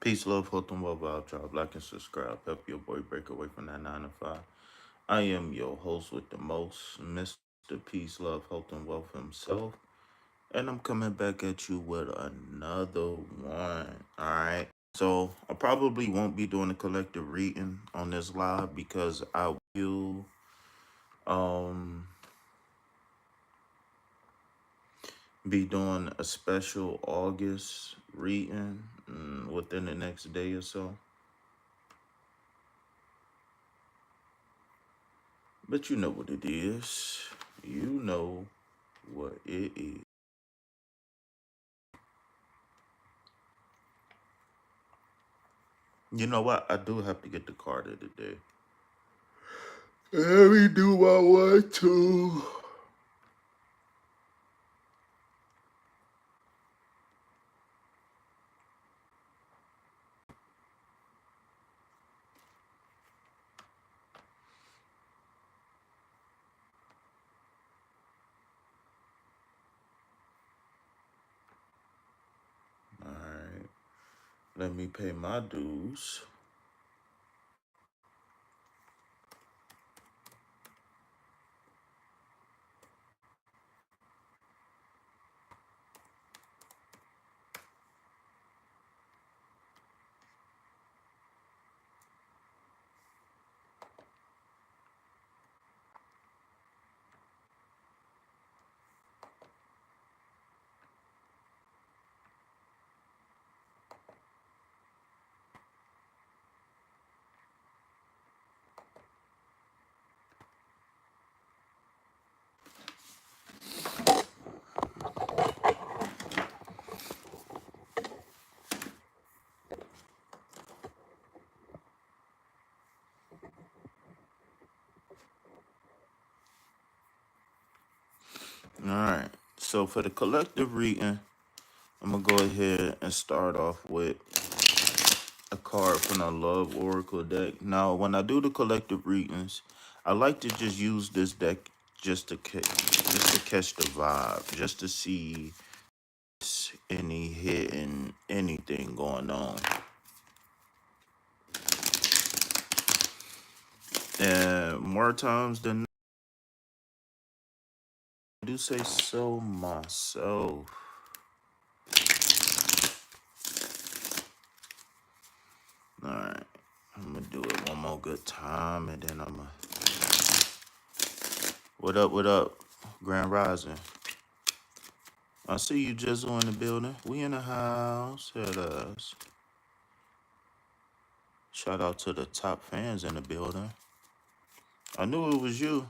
Peace, love, health, and wealth. I'll drop like and subscribe. Help your boy break away from that 9 to 5. I am your host with the most, Mr. Peace, Love, Health, and Wealth himself. And I'm coming back at you with another one. Alright. So I probably won't be doing a collective reading on this live because I will um be doing a special August reading within the next day or so. But you know what it is. You know what it is. You know what? I do have to get the card of the day. Let me do my one too. Alright. Let me pay my dues. Alright. So for the collective reading, I'm gonna go ahead and start off with a card from the Love Oracle deck. Now, when I do the collective readings, I like to just use this deck just to catch the vibe, just to see any hidden anything going on. And more times than not, I do say so myself. Alright. I'm gonna do it one more good time and then I'm gonna. What up, what up? Grand Rising. I see you, Jizzle, in the building. We in the house. It is. Shout out to the top fans in the building. I knew it was you.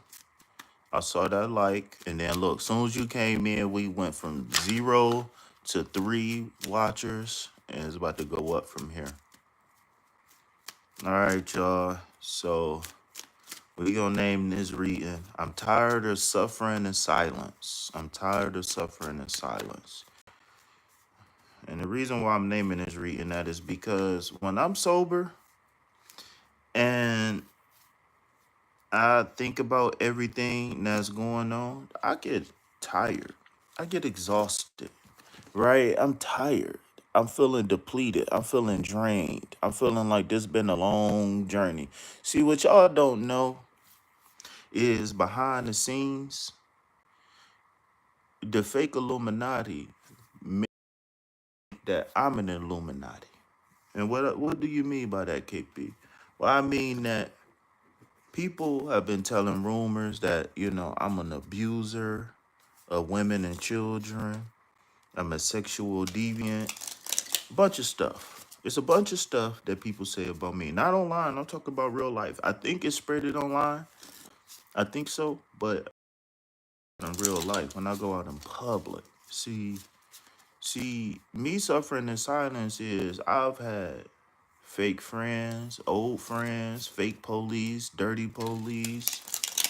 I saw that like, and then look, soon as you came in, we went from 0 to 3 watchers, and it's about to go up from here. All right, y'all. So we gonna name this reading. I'm tired of suffering in silence. I'm tired of suffering in silence. And the reason why I'm naming this reading that is because when I'm sober and I think about everything that's going on, I get tired. I get exhausted, right? I'm tired. I'm feeling depleted. I'm feeling drained. I'm feeling like this been a long journey. See, what y'all don't know is behind the scenes, the fake Illuminati make that I'm an Illuminati. And what do you mean by that, KP? Well, I mean that people have been telling rumors that, I'm an abuser of women and children. I'm a sexual deviant. Bunch of stuff. It's a bunch of stuff that people say about me. Not online. I'm talking about real life. I think it's spreaded online. I think so. But in real life, when I go out in public, see, me suffering in silence is I've had fake friends, old friends, fake police, dirty police,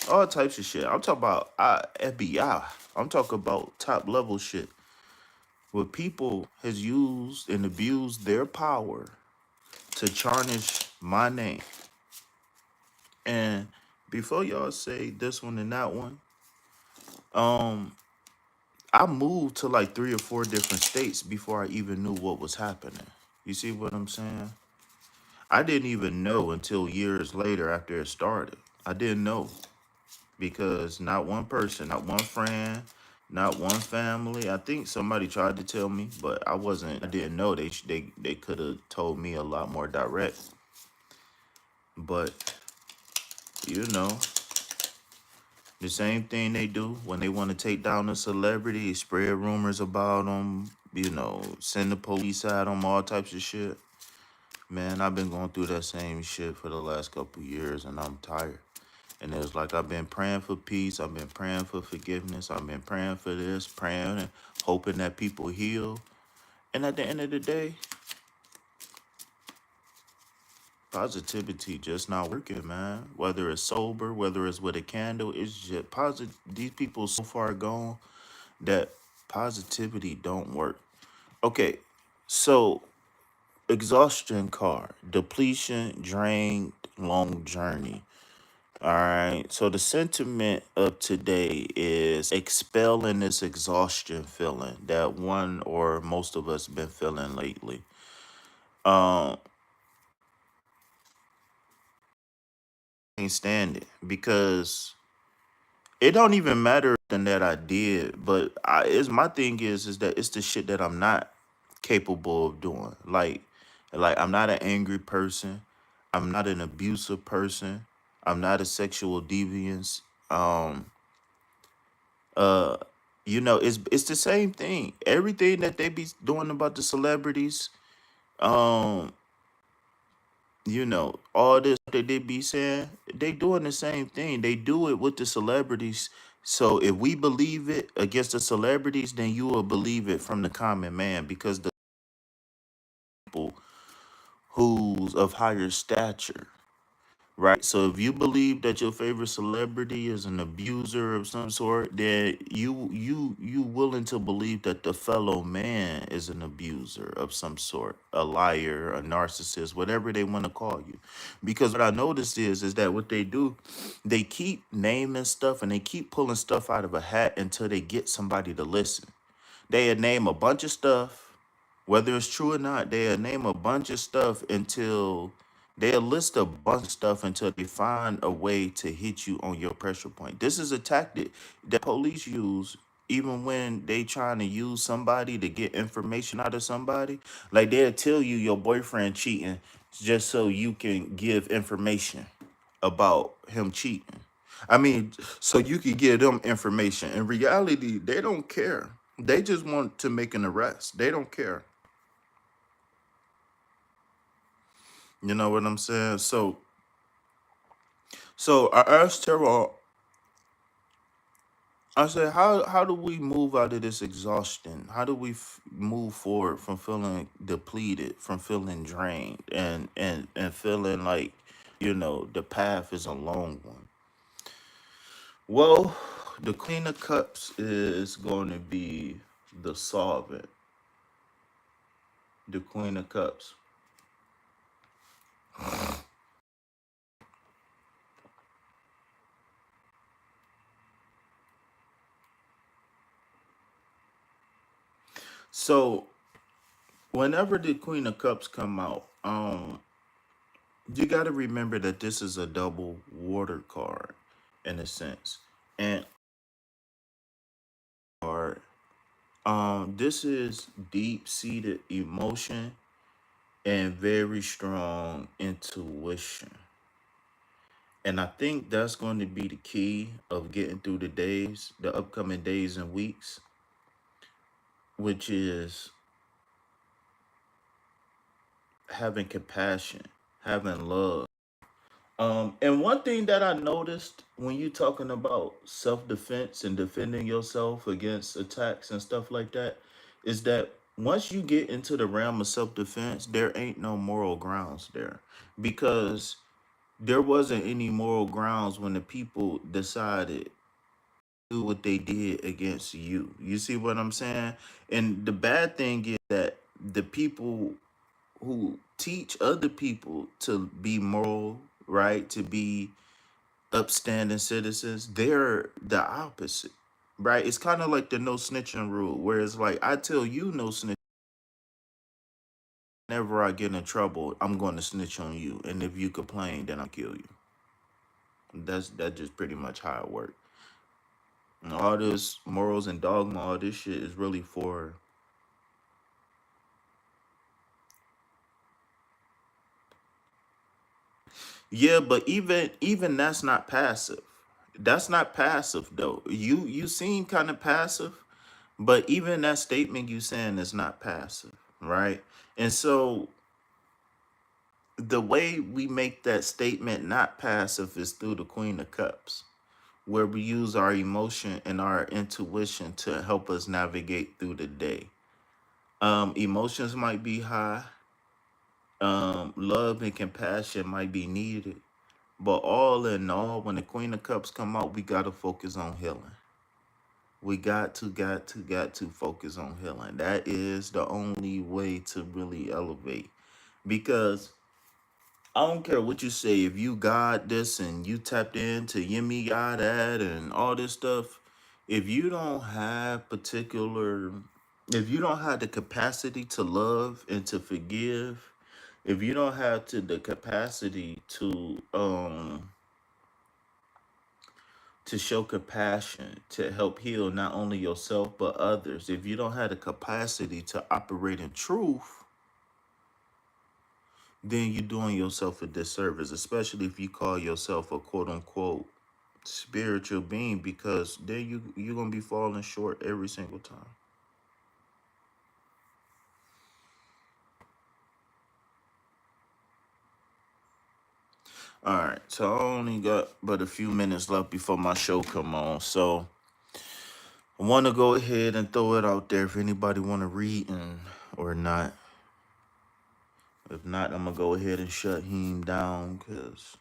all types of shit. I'm talking about FBI. I'm talking about top level shit where people has used and abused their power to tarnish my name. And before y'all say this one and that one, um, I moved to like 3 or 4 different states before I even knew what was happening. You see what I'm saying? I didn't even know until years later after it started. I didn't know because not one person, not one friend, not one family. I think somebody tried to tell me, but I wasn't. I didn't know. They could have told me a lot more direct. But you know, the same thing they do when they want to take down a celebrity, spread rumors about them. You know, send the police at them, all types of shit. Man, I've been going through that same shit for the last couple years, and I'm tired. And it's like I've been praying for peace. I've been praying for forgiveness. I've been praying for this, praying and hoping that people heal. And at the end of the day, positivity just not working, man. Whether it's sober, whether it's with a candle, it's just positive. These people so far gone that positivity don't work. Okay, so exhaustion card, depletion, drained, long journey. All right. So the sentiment of today is expelling this exhaustion feeling that one or most of us been feeling lately. Um, can't stand it because it don't even matter than that I did, but is my thing is that it's the shit that I'm not capable of doing. Like I'm not an angry person. I'm not an abusive person. I'm not a sexual deviance. Um, uh it's the same thing, everything that they be doing about the celebrities. um all this that they be saying, they doing the same thing. They do it with the celebrities. So if we believe it against the celebrities, then you will believe it from the common man, because the people who's of higher stature. Right. So if you believe that your favorite celebrity is an abuser of some sort, then you willing to believe that the fellow man is an abuser of some sort, a liar, a narcissist, whatever they want to call you. Because what I noticed is that what they do, they keep naming stuff and they keep pulling stuff out of a hat until they get somebody to listen. They'll name a bunch of stuff, whether it's true or not. They'll name a bunch of stuff until they'll list a bunch of stuff until they find a way to hit you on your pressure point. This is a tactic that police use even when they trying to use somebody to get information out of somebody. Like they'll tell you your boyfriend cheating just so you can give information about him cheating. I mean, so you could give them information. In reality, they don't care. They just want to make an arrest. They don't care. You know what I'm saying? So I asked Terrell, I said, how do we move out of this exhaustion? How do we move forward from feeling depleted, from feeling drained, and feeling like, the path is a long one? Well, the Queen of Cups is going to be the solvent. The Queen of Cups. So whenever the Queen of Cups come out, you got to remember that this is a double water card in a sense. And card, this is deep-seated emotion and very strong intuition. And I think that's going to be the key of getting through the upcoming days and weeks, which is having compassion, having love. And one thing that I noticed when you talking about self-defense and defending yourself against attacks and stuff like that is that once you get into the realm of self-defense, there ain't no moral grounds there, because there wasn't any moral grounds when the people decided to do what they did against you. You see what I'm saying? And the bad thing is that the people who teach other people to be moral, right, to be upstanding citizens, they're the opposite, right? It's kind of like the no snitching rule, where it's like I tell you no snitching, whenever I get in trouble, I'm going to snitch on you. And if you complain, then I'll kill you. That's just pretty much how it works. And all this morals and dogma, all this shit is really for. Yeah, but even that's not passive. That's not passive though. You seem kind of passive, but even that statement you saying is not passive, right? And so the way we make that statement not passive is through the Queen of Cups, where we use our emotion and our intuition to help us navigate through the day. Emotions might be high, love and compassion might be needed, but all in all, when the Queen of Cups come out, we gotta focus on healing. We got to focus on healing. That is the only way to really elevate. Because I don't care what you say, if you got this and you tapped into Yimmy got that and all this stuff, if you don't have particular, if you don't have the capacity to love and to forgive, if you don't have the capacity to show compassion, to help heal not only yourself but others, if you don't have the capacity to operate in truth, then you're doing yourself a disservice, especially if you call yourself a quote unquote spiritual being, because then you're gonna be falling short every single time. All right, so I only got but a few minutes left before my show come on, so I want to go ahead and throw it out there if anybody want to read and or not. If not, I'm gonna go ahead and shut him down because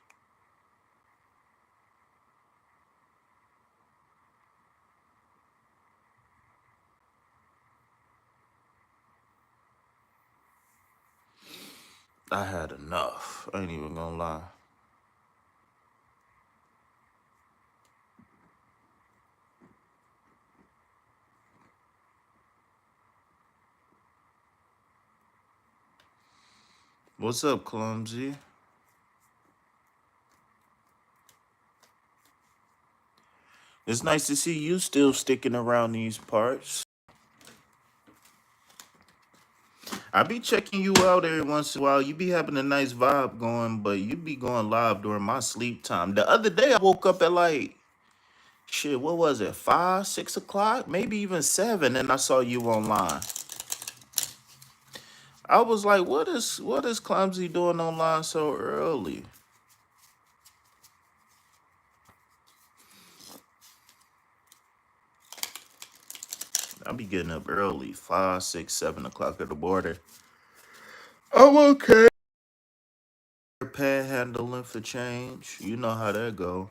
I had enough. I ain't even gonna lie. What's up, Clumsy? It's nice to see you still sticking around these parts. I be checking you out every once in a while. You be having a nice vibe going, but you be going live during my sleep time. The other day I woke up at like shit, what was it? 5, 6 o'clock? Maybe even 7, and I saw you online. I was like, what is Clumsy doing online so early? I be getting up early, 5, 6, 7 o'clock in the morning. I'm okay. Panhandling for change. You know how that go.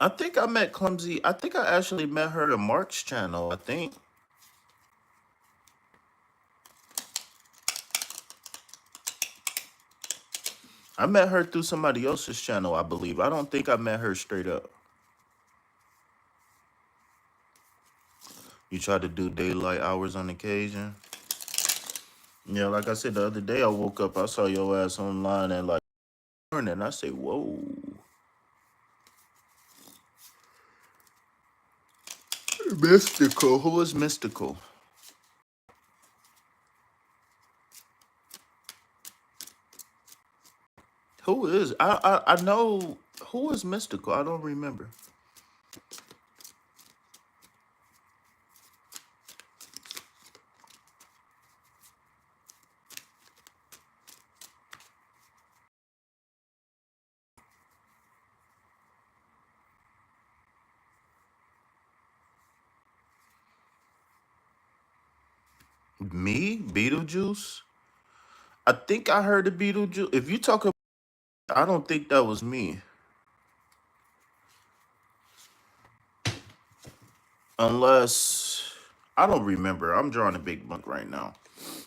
I think I met Clumsy. I think I actually met her in Mark's channel. I think I met her through somebody else's channel. I believe. I don't think I met her straight up. You try to do daylight hours on occasion. Yeah, like I said the other day, I woke up. I saw your ass online at like morning. I say, whoa. Mystical. Who is mystical? Who is? I know who is mystical. I don't remember. Me, Beetlejuice. I think I heard the Beetlejuice. If you talk about, I don't think that was me. Unless I don't remember. I'm drawing a big blank right now.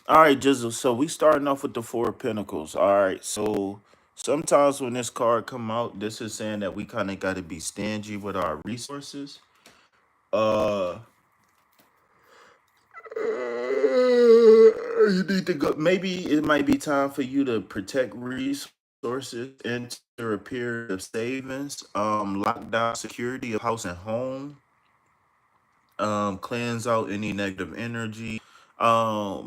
All right, Jizzle. So we starting off with the Four of Pentacles. All right. So Sometimes when this card come out, this is saying that we kind of got to be stingy with our resources. Uh, you need to go. Maybe it might be time for you to protect resources, enter a period of savings, lock down security of house and home, cleanse out any negative energy.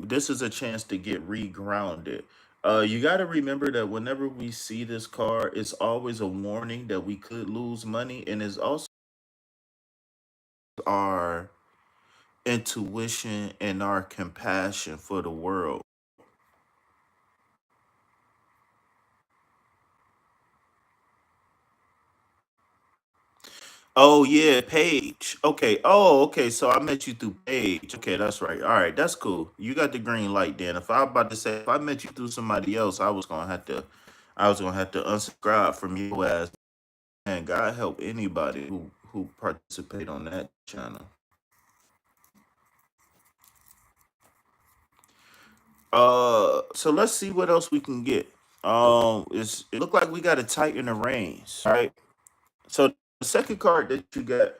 This is a chance to get regrounded. You got to remember that whenever we see this card, it's always a warning that we could lose money, and it's also our intuition and our compassion for the world. Oh yeah, Page. Okay. Oh, okay. So I met you through Page. Okay, that's right. All right, that's cool. You got the green light then. If I about to say if I met you through somebody else, I was gonna have to unsubscribe from you as and God help anybody who participate on that channel. So let's see what else we can get. It look like we got to tighten the reins, right? So the second card that you got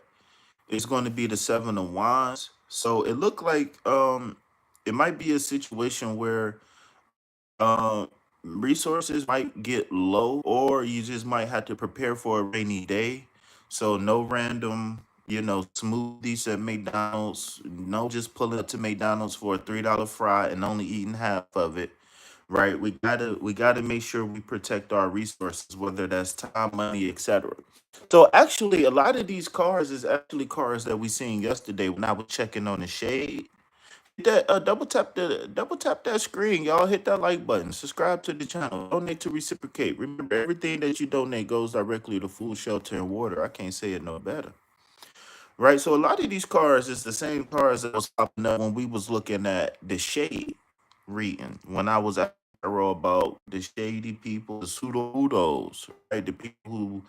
is going to be the Seven of Wands. So it looked like it might be a situation where um resources might get low, or you just might have to prepare for a rainy day. So no random, smoothies at McDonald's. No, just pulling up to McDonald's for a $3 fry and only eating half of it. Right? We gotta make sure we protect our resources, whether that's time, money, etc. So actually, a lot of these cars is actually cars that we seen yesterday when I was checking on the shade. Hit that double tap that screen, y'all. Hit that like button. Subscribe to the channel. Donate to reciprocate. Remember, everything that you donate goes directly to food, shelter, and water. I can't say it no better. Right. So a lot of these cars is the same cars that was popping up when we was looking at the shade reading. When I was at about the shady people, the pseudos, right? The people who,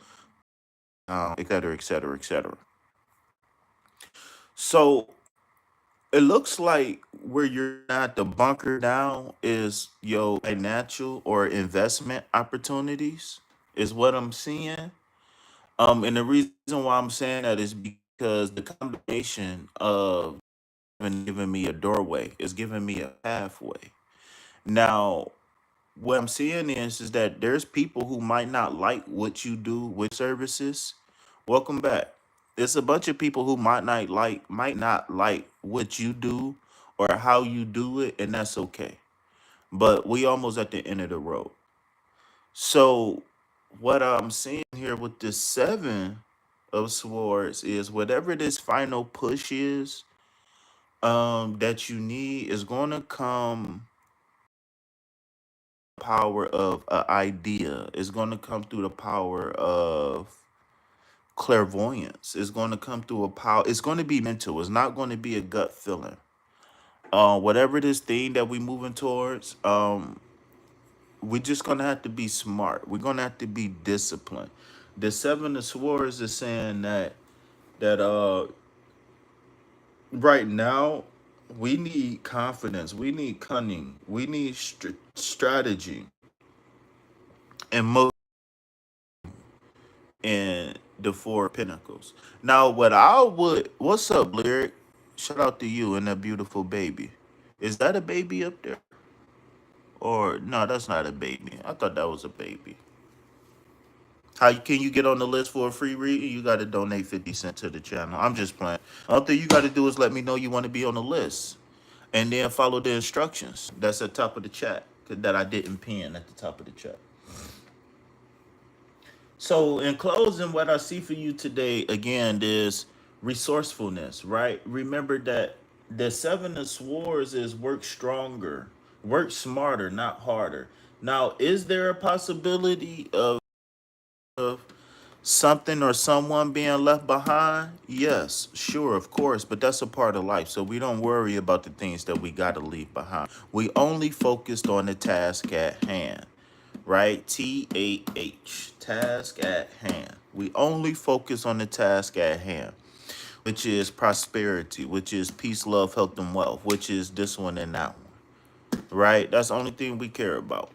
et cetera, et cetera, et cetera. So it looks like where you're at the bunker down is your financial or investment opportunities is what I'm seeing. And the reason why I'm saying that is because the combination of giving me a doorway is giving me a pathway. Now, what I'm seeing is that there's people who might not like what you do with services. Welcome back. There's a bunch of people who might not like what you do or how you do it, and that's okay. But we almost at the end of the road. So what I'm seeing here with this seven of swords is whatever this final push is that you need is gonna come power of an idea. It's going to come through the power of clairvoyance. It's going to come through a power. It's going to be mental. It's not going to be a gut feeling. Whatever this thing that we moving towards, we're just going to have to be smart. We're going to have to be disciplined. The seven of swords is saying that right now we need confidence. We need cunning. We need strategy and and the Four of Pentacles. Now, what's up, Lyric? Shout out to you and that beautiful baby. Is that a baby up there? Or no, that's not a baby. I thought that was a baby. How can you get on the list for a free reading? You got to donate 50 cents to the channel. I'm just playing. All thing you got to do is let me know you want to be on the list, and then follow the instructions. That's at the top of the chat that I didn't pin at the top of the chat. So, in closing, what I see for you today again is resourcefulness, right? Remember that the seven of swords is work stronger, work smarter, not harder. Now, is there a possibility of something or someone being left behind? Yes, sure, of course, but that's a part of life. So we don't worry about the things that we got to leave behind. We only focused on the task at hand, right? TAH, task at hand. We only focus on the task at hand, which is prosperity, which is peace, love, health, and wealth, which is this one and that one, right? That's the only thing we care about.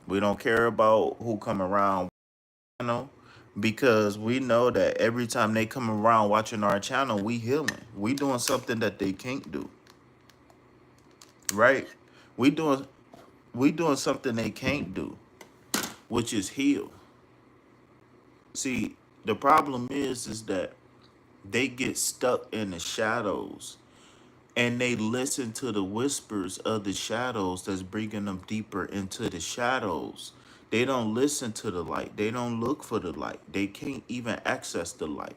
We don't care about who come around, you know, because we know that every time they come around watching our channel, we healing. We doing something that they can't do, right? We doing we doing something they can't do, which is heal. See, the problem is that they get stuck in the shadows and they listen to the whispers of the shadows that's bringing them deeper into the shadows. They don't listen to the light. They don't look for the light. They can't even access the light.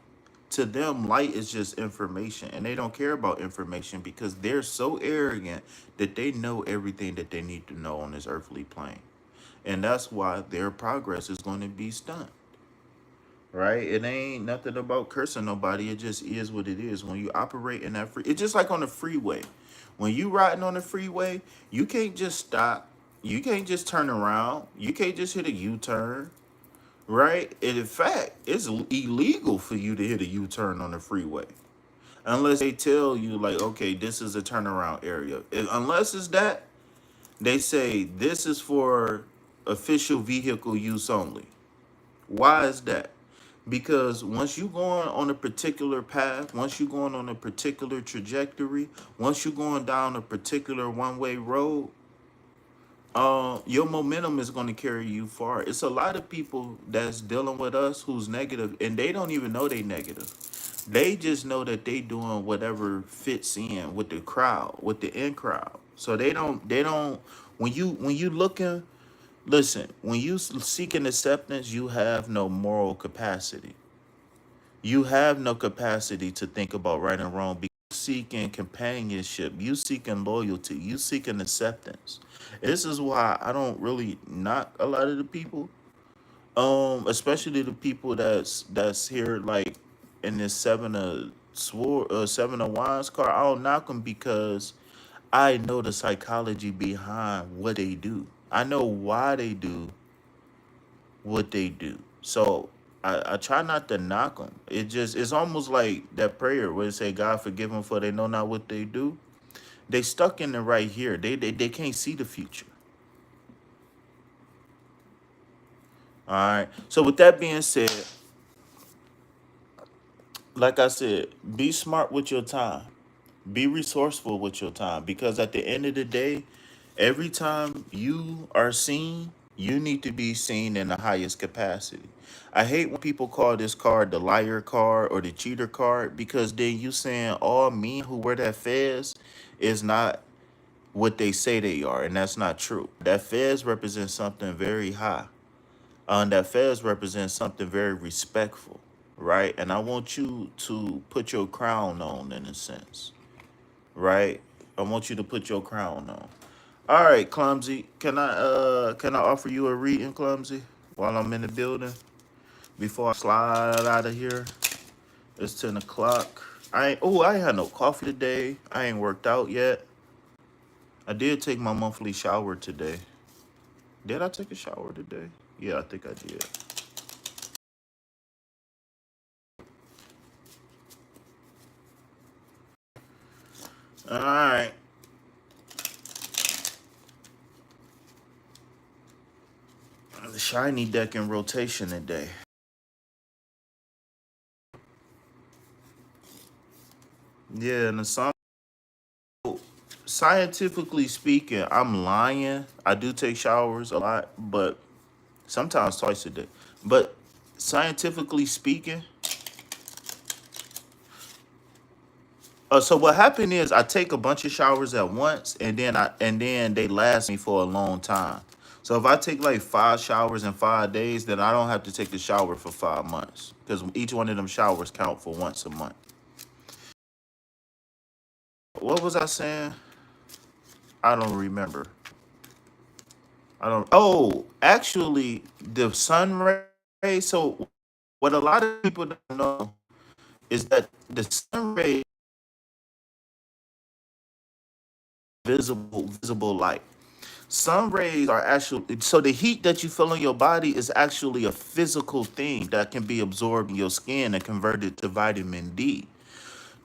To them, light is just information, and they don't care about information because they're so arrogant that they know everything that they need to know on this earthly plane. And that's why their progress is going to be stunted, right? It ain't nothing about cursing nobody. It just is what it is. When you operate in that free, it's just like on the freeway. When you riding on the freeway, you can't just stop. You can't just turn around. You can't just hit a U-turn, right? And in fact, it's illegal for you to hit a U-turn on the freeway. Unless they tell you like, okay, this is a turnaround area. Unless it's that, they say this is for official vehicle use only. Why is that? Because once you going on a particular path, once you going on a particular trajectory, once you going down a particular one-way road, your momentum is going to carry you far. It's a lot of people that's dealing with us who's negative, and they don't even know they negative. They just know that they doing whatever fits in with the crowd, with the in crowd. So they don't. When you looking, listen. When you seeking acceptance, you have no moral capacity. You have no capacity to think about right and wrong because you seeking companionship, you seeking loyalty, you seeking acceptance. This is why I don't really knock a lot of the people, especially the people that's here like in this seven of wands card. I don't knock them because I know the psychology behind what they do. I know why they do what they do. So I try not to knock them. It's almost like that prayer where it say, God forgive them for they know not what they do. They stuck in the right here. They can't see the future. All right. So with that being said, like I said, be smart with your time. Be resourceful with your time because at the end of the day, every time you are seen, you need to be seen in the highest capacity. I hate when people call this card the liar card or the cheater card because then you saying all men who wear that fez is not what they say they are, and that's not true. That fez represents something very high. That fez represents something very respectful, right? And I want you to put your crown on in a sense, right? I want you to put your crown on. All right, Clumsy. Can I offer you a reading, Clumsy, while I'm in the building before I slide out of here? It's 10 o'clock. I ain't had no coffee today. I ain't worked out yet. I did take my monthly shower today. Did I take a shower today? Yeah, I think I did. All right. The shiny deck in rotation today. Yeah, and the sun. Scientifically speaking, I'm lying. I do take showers a lot, but sometimes twice a day. But scientifically speaking, so what happened is I take a bunch of showers at once, and then they last me for a long time. So if I take like 5 showers in 5 days, then I don't have to take the shower for 5 months because each one of them showers count for once a month. What was I saying? I don't remember. I don't. Oh, actually, the sun rays. So what a lot of people don't know is that the sun rays visible light. Sun rays are actually so the heat that you feel in your body is actually a physical thing that can be absorbed in your skin and converted to vitamin D.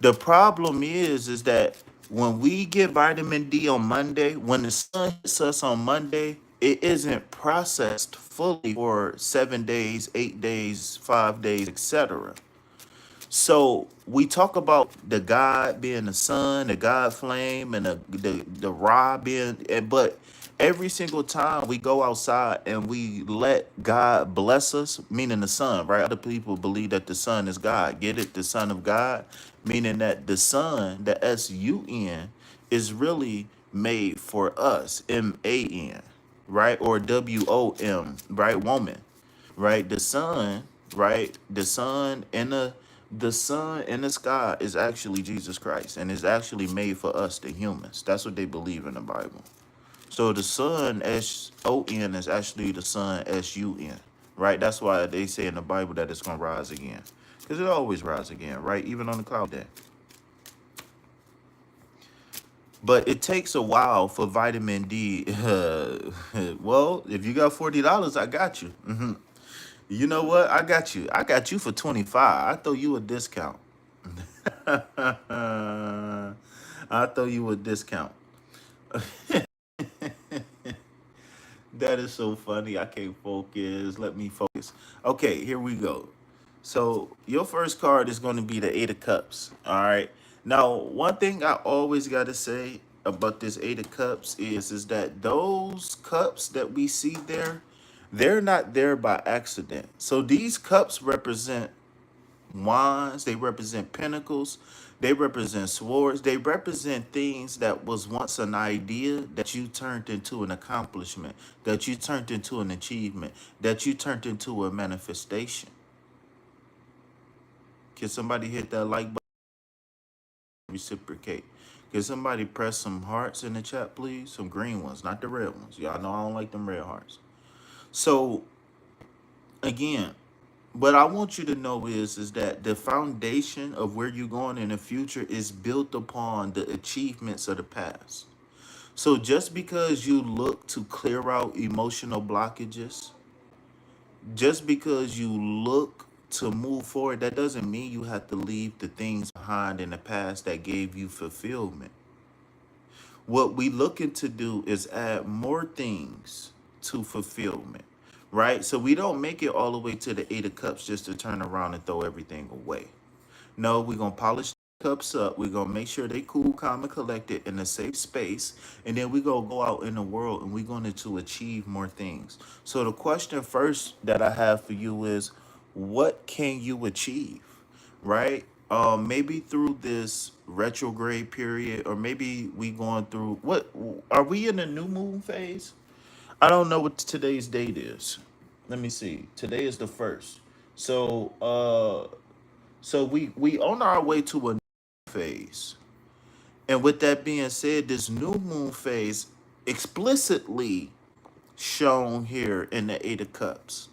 The problem is that when we get vitamin D on Monday, when the sun hits us on Monday, it isn't processed fully for 7 days, 8 days, 5 days, etc. So we talk about the God being the sun, the God flame, and the Ra being, but every single time we go outside and we let God bless us, meaning the sun, right? Other people believe that the sun is God. Get it? The son of God, meaning that the sun, the sun, is really made for us, man, right? Or wom, right? Woman, right? The sun, right? The sun in the sky is actually Jesus Christ, and is actually made for us, the humans. That's what they believe in the Bible. So the sun son is actually the sun sun, right? That's why they say in the Bible that it's gonna rise again, because it always rises again, right? Even on the cloud day. But it takes a while for vitamin D. Well, if you got $40, I got you. You know what? I got you. I got you for 25. I throw you a discount. I throw you a discount. That is so funny. I can't focus. Let me focus. Okay, here we go. So your first card is going to be the Eight of Cups. All right. Now, one thing I always got to say about this Eight of Cups is that those cups that we see there, they're not there by accident. So these cups represent wands, they represent pentacles, they represent swords, they represent things that was once an idea that you turned into an accomplishment, that you turned into an achievement, that you turned into a manifestation. Can somebody hit that like button? Reciprocate. Can somebody press some hearts in the chat, please? Some green ones, not the red ones. Y'all know I don't like them red hearts. So again, what I want you to know is that the foundation of where you're going in the future is built upon the achievements of the past. So just because you look to clear out emotional blockages, just because you look to move forward, that doesn't mean you have to leave the things behind in the past that gave you fulfillment. What we looking to do is add more things to fulfillment, right? So we don't make it all the way to the Eight of Cups just to turn around and throw everything away. No, we're gonna polish the cups up. We're gonna make sure they cool, calm, and collected in a safe space, and then we gonna go out in the world and we're going to achieve more things. So the question first that I have for you is, what can you achieve, right? Maybe through this retrograde period, or maybe we going through what? Are we in a new moon phase? I don't know what today's date is. Let me see. Today is the first. So we on our way to a new phase. And with that being said, this new moon phase explicitly shown here in the Eight of Cups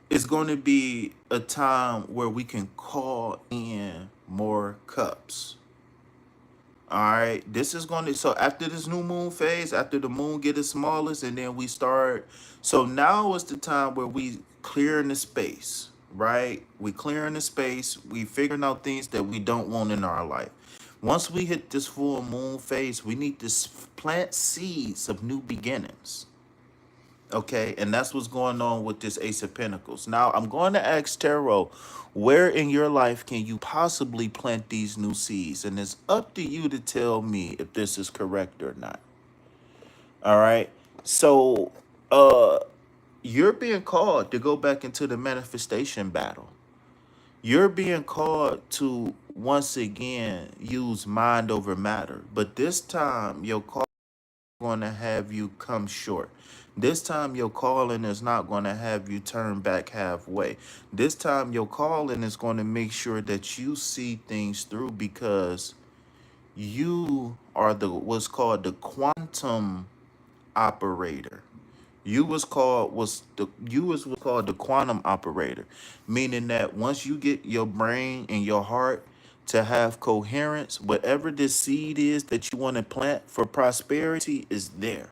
is going to be a time where we can call in more cups. All right, this is going to, so after this new moon phase, after the moon get its smallest, and then we start, so now is the time where we clearing the space, right? We clearing the space, we figuring out things that we don't want in our life. Once we hit this full moon phase, we need to plant seeds of new beginnings. Okay, and that's what's going on with this Ace of Pentacles. Now, I'm going to ask Tarot, where in your life can you possibly plant these new seeds? And it's up to you to tell me if this is correct or not. All right. So, you're being called to go back into the manifestation battle. You're being called to once again use mind over matter, but this time your call going to have you come short. This time your calling is not going to have you turn back halfway. This time your calling is going to make sure that you see things through, because you are the what's called the quantum operator. You was what's called the quantum operator, meaning that once you get your brain and your heart to have coherence, whatever this seed is that you want to plant for prosperity is there.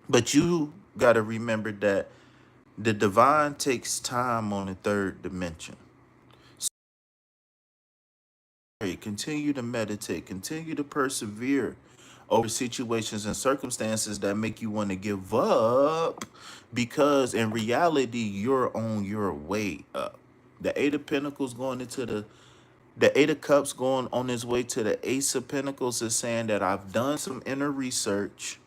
But you got to remember that the divine takes time on the third dimension. So continue to meditate, continue to persevere over situations and circumstances that make you want to give up, because in reality you're on your way up. The Eight of Pentacles going into the Eight of Cups going on his way to the Ace of Pentacles is saying that I've done some inner research.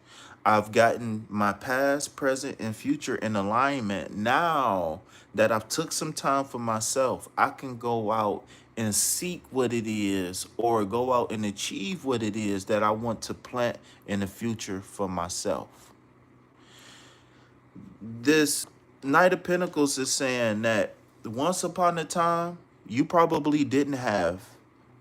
I've gotten my past, present, and future in alignment. Now that I've took some time for myself, I can go out and seek what it is, or go out and achieve what it is that I want to plant in the future for myself. This Knight of Pentacles is saying that once upon a time, you probably didn't have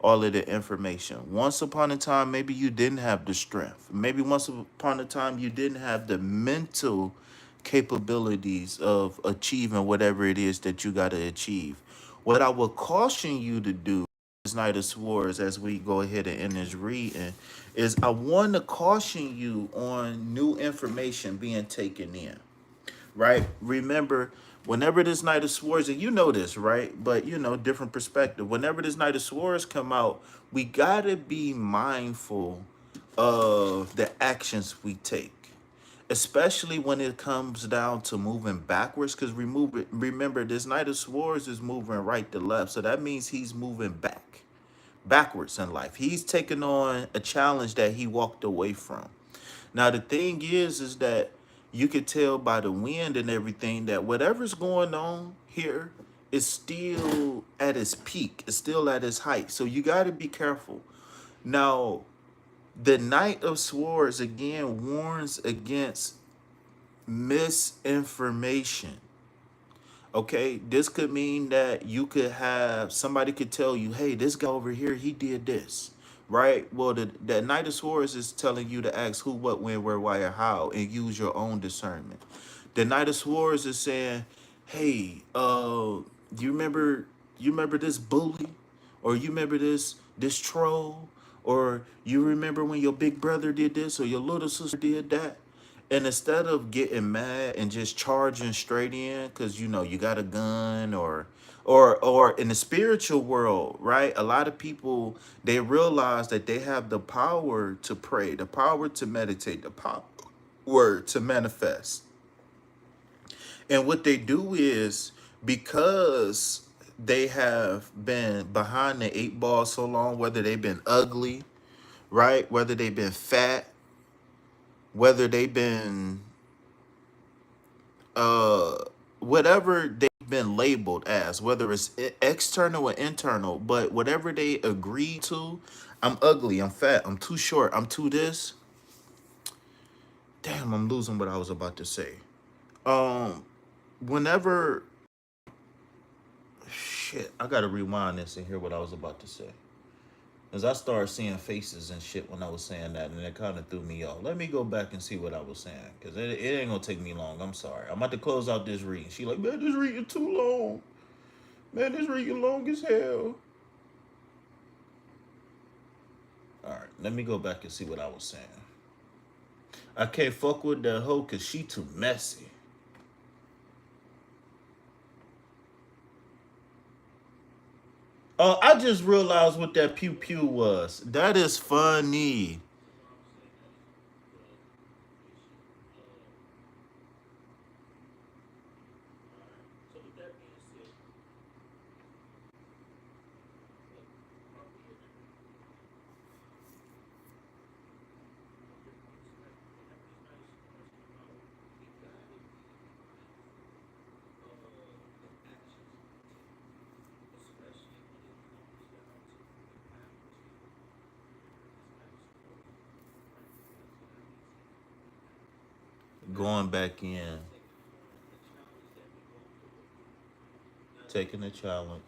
all of the information. Once upon a time, maybe you didn't have the strength. Maybe once upon a time, you didn't have the mental capabilities of achieving whatever it is that you got to achieve. What I would caution you to do, this Knight of Swords, as we go ahead and end this reading, is I want to caution you on new information being taken in, right? Remember, whenever this Knight of Swords, and you know this, right? But you know, different perspective. Whenever this Knight of Swords come out, we gotta be mindful of the actions we take, especially when it comes down to moving backwards. Because remember, this Knight of Swords is moving right to left, so that means he's moving backwards in life. He's taking on a challenge that he walked away from. Now the thing is that you could tell by the wind and everything that whatever's going on here is still at its peak. It's still at its height. So you got to be careful. Now, the Knight of Swords again warns against misinformation. Okay, this could mean that you could have somebody could tell you, hey, this guy over here, he did this, right? Well, the Knight of Swords is telling you to ask who, what, when, where, why, or how, and use your own discernment. The Knight of Swords is saying, hey, you remember this bully, or you remember this troll, or you remember when your big brother did this, or your little sister did that. And instead of getting mad and just charging straight in because you know you got a gun, or in the spiritual world, right? A lot of people, they realize that they have the power to pray, the power to meditate, the power to manifest. And what they do is, because they have been behind the eight ball so long, whether they've been ugly, right? Whether they've been fat, whether they've been uh whatever they've been labeled as, whether it's external or internal, but whatever they agree to, I'm ugly, I'm fat, I'm too short, I'm too this. Damn, I'm losing what I was about to say. Um, whenever shit, I gotta rewind this and hear what I was about to say. As I started seeing faces and shit when I was saying that, and it kind of threw me off. Let me go back and see what I was saying, because it ain't gonna take me long. I'm sorry. I'm about to close out this reading. She like, man, this reading too long. Man, this reading long as hell. All right, let me go back and see what I was saying. I can't fuck with that hoe because she too messy. Oh, I just realized what that pew pew was. That is funny. Going back in, taking the challenge.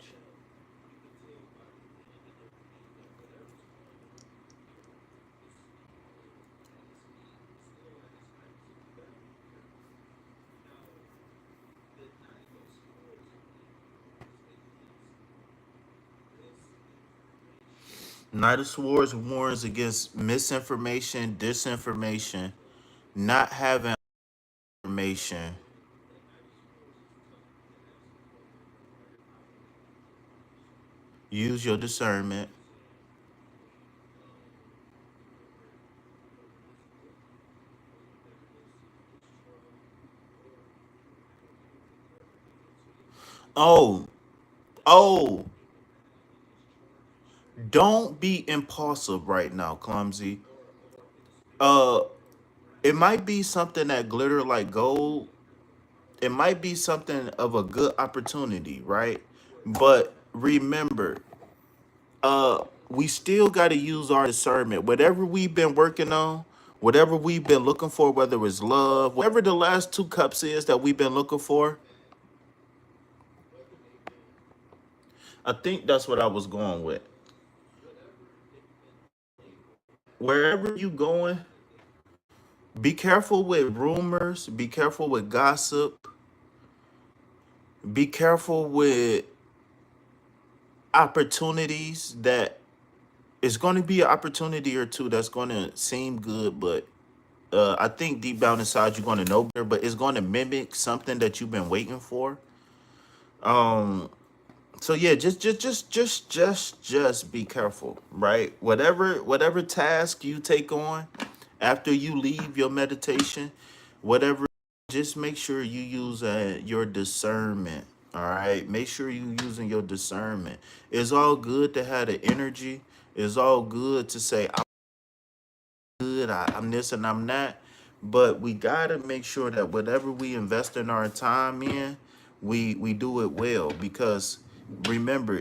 Knight of Swords warns against misinformation, disinformation, not having information. Use your discernment. Oh, oh, don't be impulsive right now, clumsy. Uh, it might be something that glitter like gold. It might be something of a good opportunity, right? But remember, we still got to use our discernment. Whatever we've been working on, whatever we've been looking for, whether it's love, whatever the last two cups is that we've been looking for, I think that's what I was going with. Wherever you going, be careful with rumors, be careful with gossip, be careful with opportunities that it's going to be an opportunity or two that's going to seem good, but I think deep down inside you're going to know better, but it's going to mimic something that you've been waiting for. Um, so yeah, just be careful, right? Whatever task you take on after you leave your meditation, whatever, just make sure you use your discernment. All right, make sure you using your discernment. It's all good to have the energy. It's all good to say good, I'm this and I'm that. But we gotta make sure that whatever we invest in our time in, we do it well. Because remember,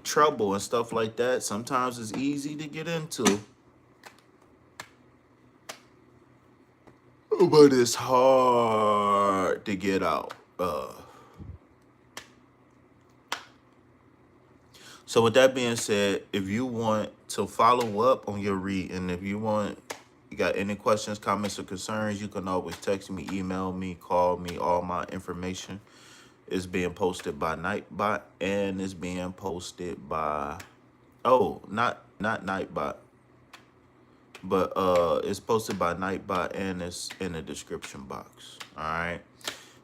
trouble and stuff like that sometimes is easy to get into, but it's hard to get out. So with that being said, if you want to follow up on your reading, if you got any questions, comments, or concerns, you can always text me, email me, call me. All my information is being posted by Nightbot and is being posted by not Nightbot, but it's posted by Nightbot and it's in the description box. All right.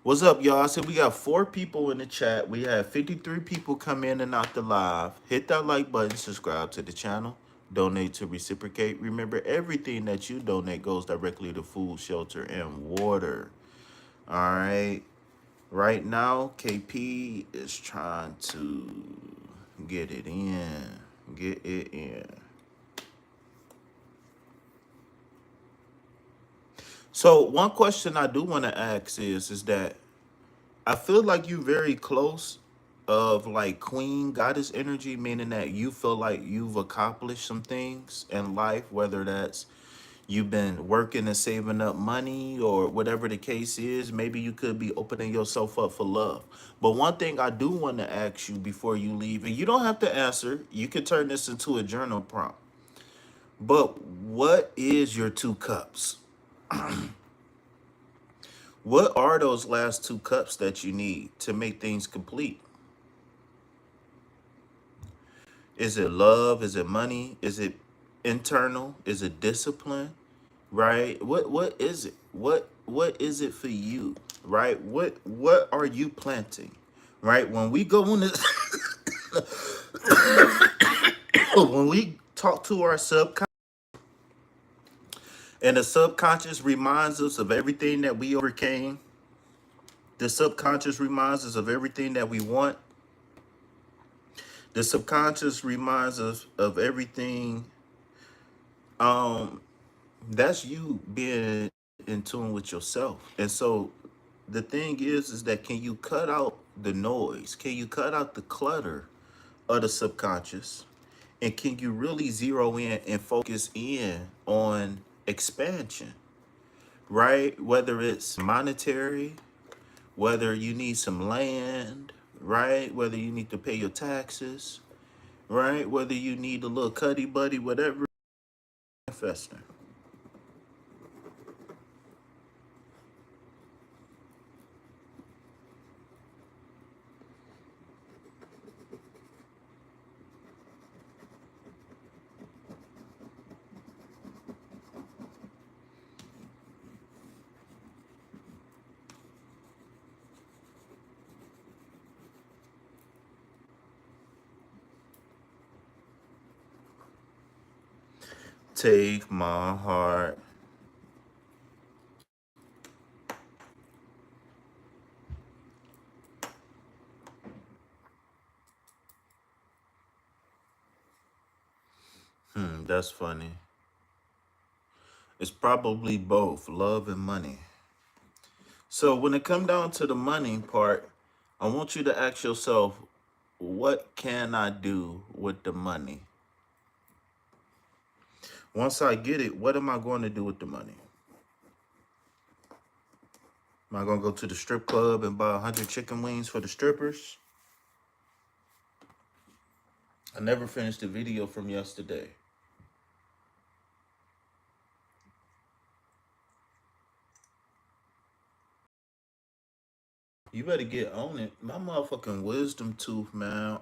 What's up, y'all? So we got 4 people in the chat. We have 53 people come in and out the live. Hit that like button, subscribe to the channel, donate to reciprocate. Remember, everything that you donate goes directly to food, shelter, and water. All right. Right now, KP is trying to get it in. Get it in. So one question I do want to ask is that I feel like you very close of like queen goddess energy, meaning that you feel like you've accomplished some things in life, whether that's you've been working and saving up money or whatever the case is. Maybe you could be opening yourself up for love. But one thing I do want to ask you before you leave, and you don't have to answer, you can turn this into a journal prompt. But what is your 2 cups? What are those last 2 cups that you need to make things complete? Is it love? Is it money? Is it internal? Is it discipline? Right? What is it? What is it for you? Right? What are you planting? Right? When we go in this when we talk to our subconscious, and the subconscious reminds us of everything that we overcame, the subconscious reminds us of everything that we want, the subconscious reminds us of everything. That's you being in tune with yourself. And so the thing is that can you cut out the noise? Can you cut out the clutter of the subconscious? And can you really zero in and focus in on expansion, right? Whether it's monetary, whether you need some land, right? Whether you need to pay your taxes, right? Whether you need a little cuddy buddy, whatever, manifesting. Take my heart. That's funny. It's probably both love and money. So when it come down to the money part, I want you to ask yourself, what can I do with the money? Once I get it, what am I going to do with the money? Am I going to go to the strip club and buy 100 chicken wings for the strippers? I never finished the video from yesterday. You better get on it. My motherfucking wisdom tooth, man.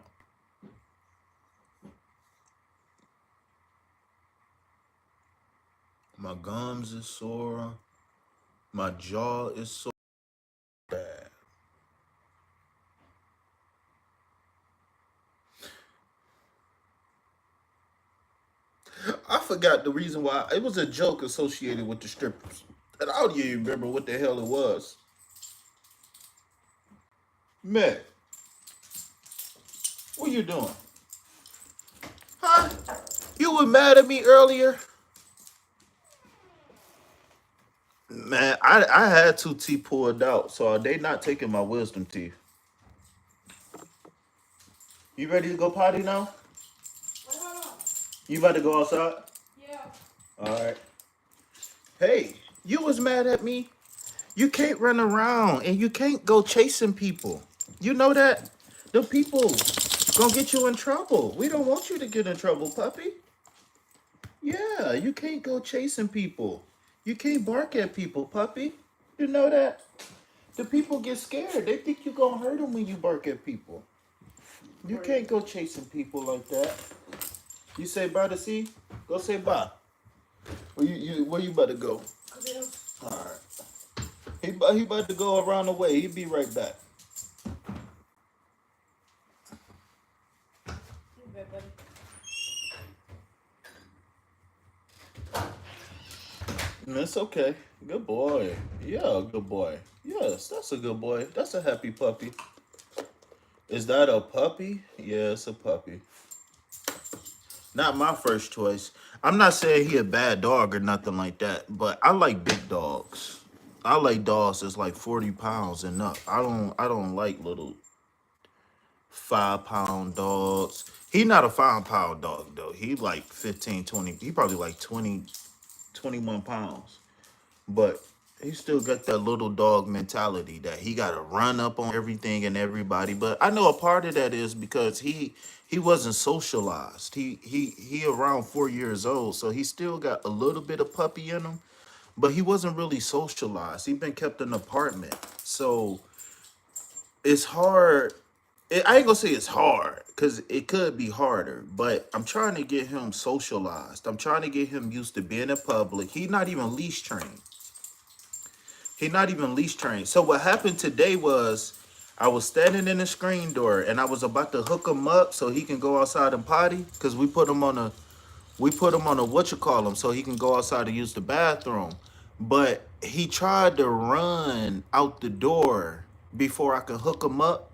My gums is sore. My jaw is so bad. I forgot the reason why. It was a joke associated with the strippers. And I don't even remember what the hell it was. Man, what you doing? Huh? You were mad at me earlier? Man, I had two teeth pulled out, so they not taking my wisdom teeth. You ready to go potty now? You about to go outside? Yeah. All right. Hey, you was mad at me. You can't run around and you can't go chasing people. You know that? The people gonna get you in trouble. We don't want you to get in trouble, puppy. Yeah, you can't go chasing people. You can't bark at people, puppy. You know that? The people get scared. They think you gonna hurt them when you bark at people. You can't go chasing people like that. You say bye to C? Go say bye. Where you about to go? All right. He about to go around the way. He'll be right back. It's okay. Good boy. Yeah, good boy. Yes, that's a good boy. That's a happy puppy. Is that a puppy? Yeah, it's a puppy. Not my first choice. I'm not saying he a bad dog or nothing like that, but I like big dogs. I like dogs that's like 40 pounds and up. I don't like little 5 pound dogs. He not a 5 pound dog though. He like 15, 20. He probably like 20, 21 pounds. But he still got that little dog mentality that he got to run up on everything and everybody. But I know a part of that is because he wasn't socialized. He around 4 years old, so he still got a little bit of puppy in him, but he wasn't really socialized. He been kept in an apartment, so it's hard. I ain't gonna say it's hard because it could be harder, but I'm trying to get him socialized. I'm trying to get him used to being in public. He not even leash trained. He not even leash trained. So what happened today was I was standing in the screen door and I was about to hook him up so he can go outside and potty because we put him on a what you call him so he can go outside and use the bathroom. But he tried to run out the door before I could hook him up,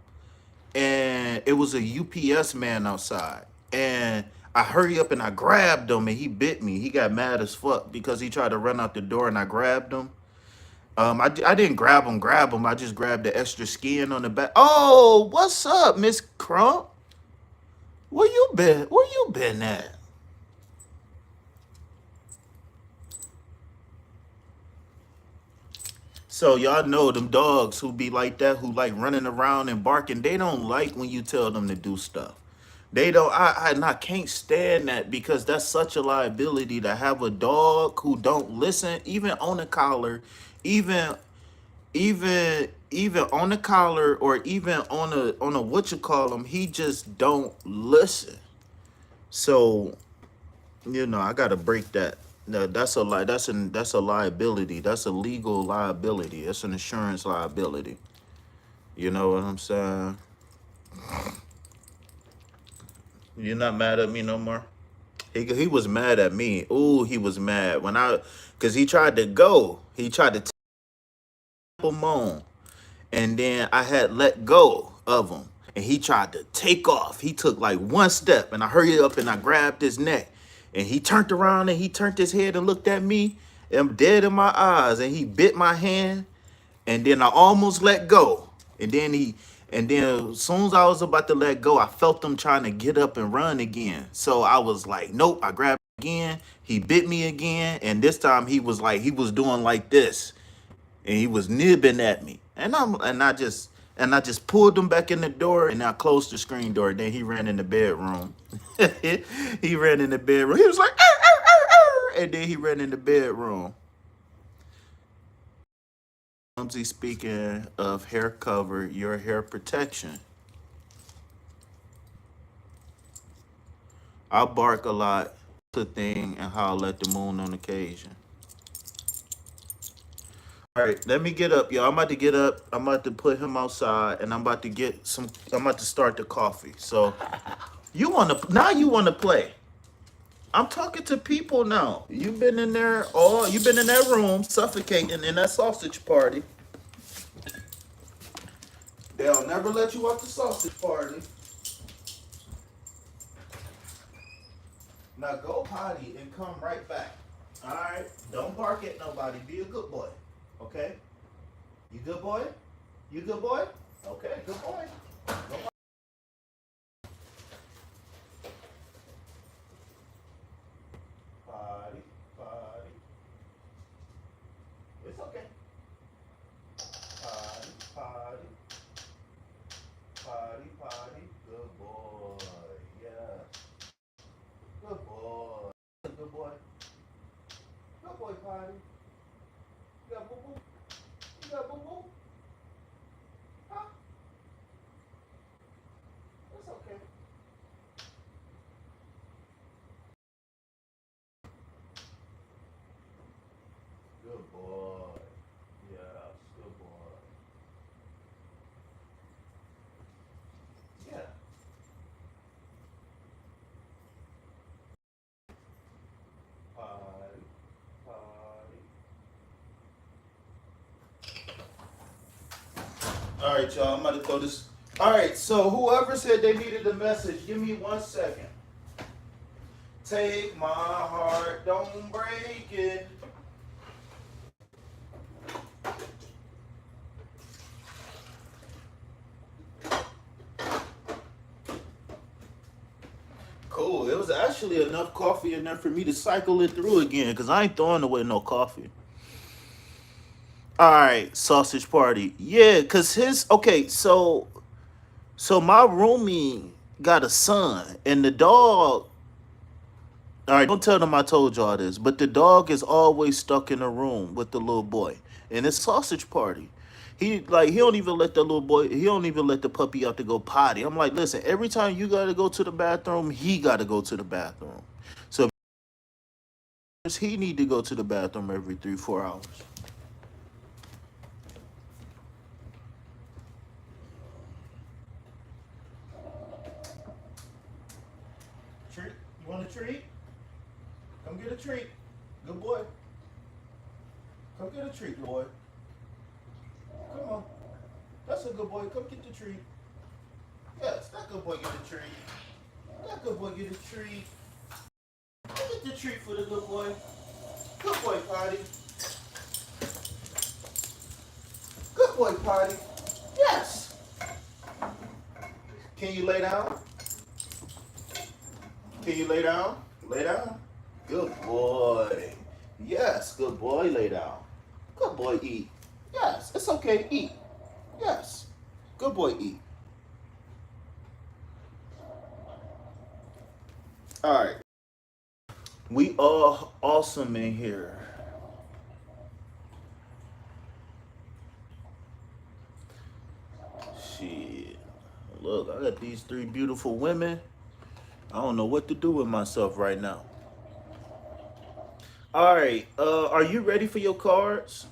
and it was a UPS man outside. And I hurry up and I grabbed him and he bit me. He got mad as fuck because he tried to run out the door and I grabbed him. I didn't grab him. I just grabbed the extra skin on the back. Oh, what's up, Miss Crump? Where you been? Where you been at? So y'all know them dogs who be like that, who like running around and barking. They don't like when you tell them to do stuff. They don't. I can't stand that because that's such a liability to have a dog who don't listen, even on a collar, even even on the collar or even on a what you call them, he just don't listen. So I gotta break that. No, that's a that's a liability. That's a legal liability. It's an insurance liability. You know what I'm saying? You're not mad at me no more. He was mad at me. Ooh, he was mad when cause he tried to go. He tried to tap him on. And then I had let go of him and he tried to take off. He took like one step and I hurried up and I grabbed his neck And he turned around and he turned his head and looked at me, and dead in my eyes, and he bit my hand, and then I almost let go. And then as soon as I was about to let go, I felt him trying to get up and run again. So I was like, nope, I grabbed him again. He bit me again, and this time he was doing like this, and he was nibbing at me. And I just pulled him back in the door, and I closed the screen door. Then he ran in the bedroom. He ran in the bedroom. He was like, "Arr, arr, arr, arr," and then he ran in the bedroom. Clumsy speaking of hair cover, your hair protection. I bark a lot. The thing and how I let the moon on occasion. All right, let me get up, y'all. I'm about to get up. I'm about to put him outside, and I'm about to get some. I'm about to start the coffee. So you wanna play? I'm talking to people now. You've been in there, you've been in that room suffocating in that sausage party. They'll never let you off the sausage party. Now go potty and come right back. All right? Don't bark at nobody. Be a good boy. Okay? You good boy? You good boy? Okay, good boy. Go potty, potty. It's okay. Potty, potty. Potty, potty. Good boy. Yeah. Good boy. Good boy. Good boy, potty. You got boo boo? You got boo boo? Huh? It's okay. Good boy. Yeah, good boy. Yeah. Potty, potty. All right, y'all. I'm about to throw this. All right, so whoever said they needed a message, give me 1 second. Take my heart, don't break it. Cool. It was actually enough coffee in there for me to cycle it through again, because I ain't throwing away no coffee. All right, sausage party. Yeah, because so my roomie got a son, and the dog. All right, don't tell them I told y'all this, but the dog is always stuck in a room with the little boy, and it's sausage party. He don't even let the little boy. He don't even let the puppy out to go potty. I'm like, listen, every time you gotta go to the bathroom, he gotta go to the bathroom. So if he need to go to the bathroom every 3-4 hours. Treat? You want a treat? Come get a treat. Good boy. Come get a treat, boy. Come on. That's a good boy. Come get the treat. Yes, that good boy get a treat. That good boy get a treat. Get the treat for the good boy. Good boy, Potty. Good boy, Potty. Yes. Can you lay down? Can you lay down? Lay down. Good boy. Yes, good boy, lay down. Good boy, eat. Yes, it's okay, eat. Yes. Good boy, eat. All right. We all awesome in here. Shit. Look, I got these 3 beautiful women. I don't know what to do with myself right now. All right. Are you ready for your cards?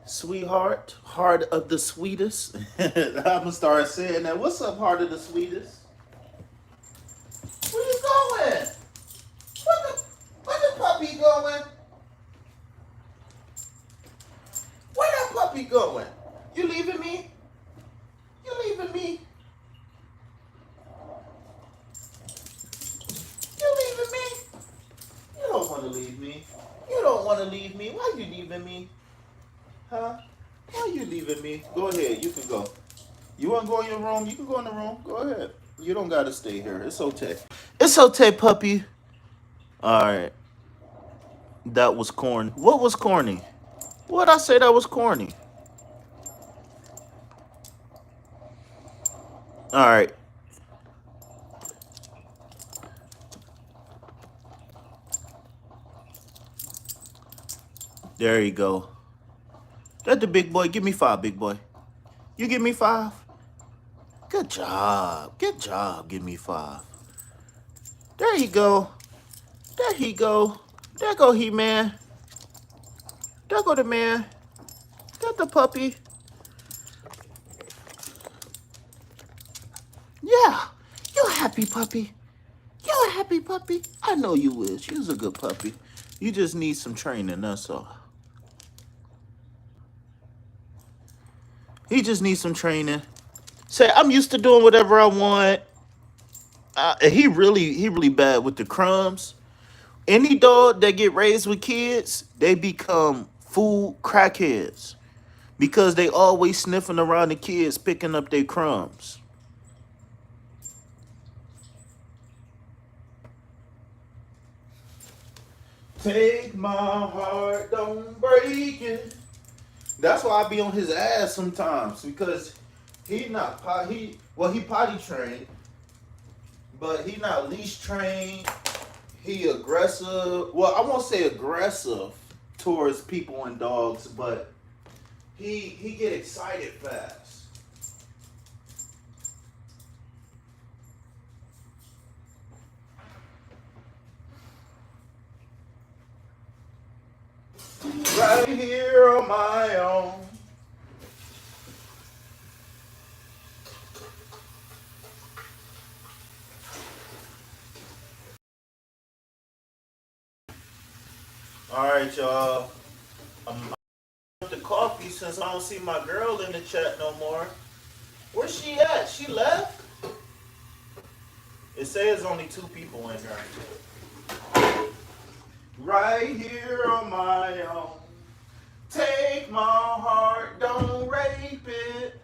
Sweetheart, heart of the sweetest. I'm gonna start saying that. What's up, heart of the sweetest? Where you going? Where the puppy going? Where that puppy going? You leaving me? You leaving me? me. Go ahead. You can go. You want to go in your room? You can go in the room. Go ahead. You don't got to stay here. It's okay. It's okay, puppy. All right. That was corny. What was corny? What'd I say that was corny? All right. There you go. Let the big boy. Give me 5, big boy. You give me 5? Good job. Good job. Give me 5. There you go. There he go. There go he man. There go the man. There the puppy. Yeah. You a happy puppy. You a happy puppy. I know you is. You's a good puppy. You just need some training, that's all. He just needs some training. Say, I'm used to doing whatever I want. He really bad with the crumbs. Any dog that get raised with kids, they become food crackheads because they always sniffing around the kids, picking up their crumbs. Take my heart, don't break it. That's why I be on his ass sometimes because he potty trained, but he not leash trained. He aggressive. Well, I won't say aggressive towards people and dogs, but he get excited fast. Right here on my own. All right, y'all. I'm with the coffee since I don't see my girl in the chat no more. Where's she at? She left? It says only 2 people in here. Right here on my own. Take my heart, don't rape it.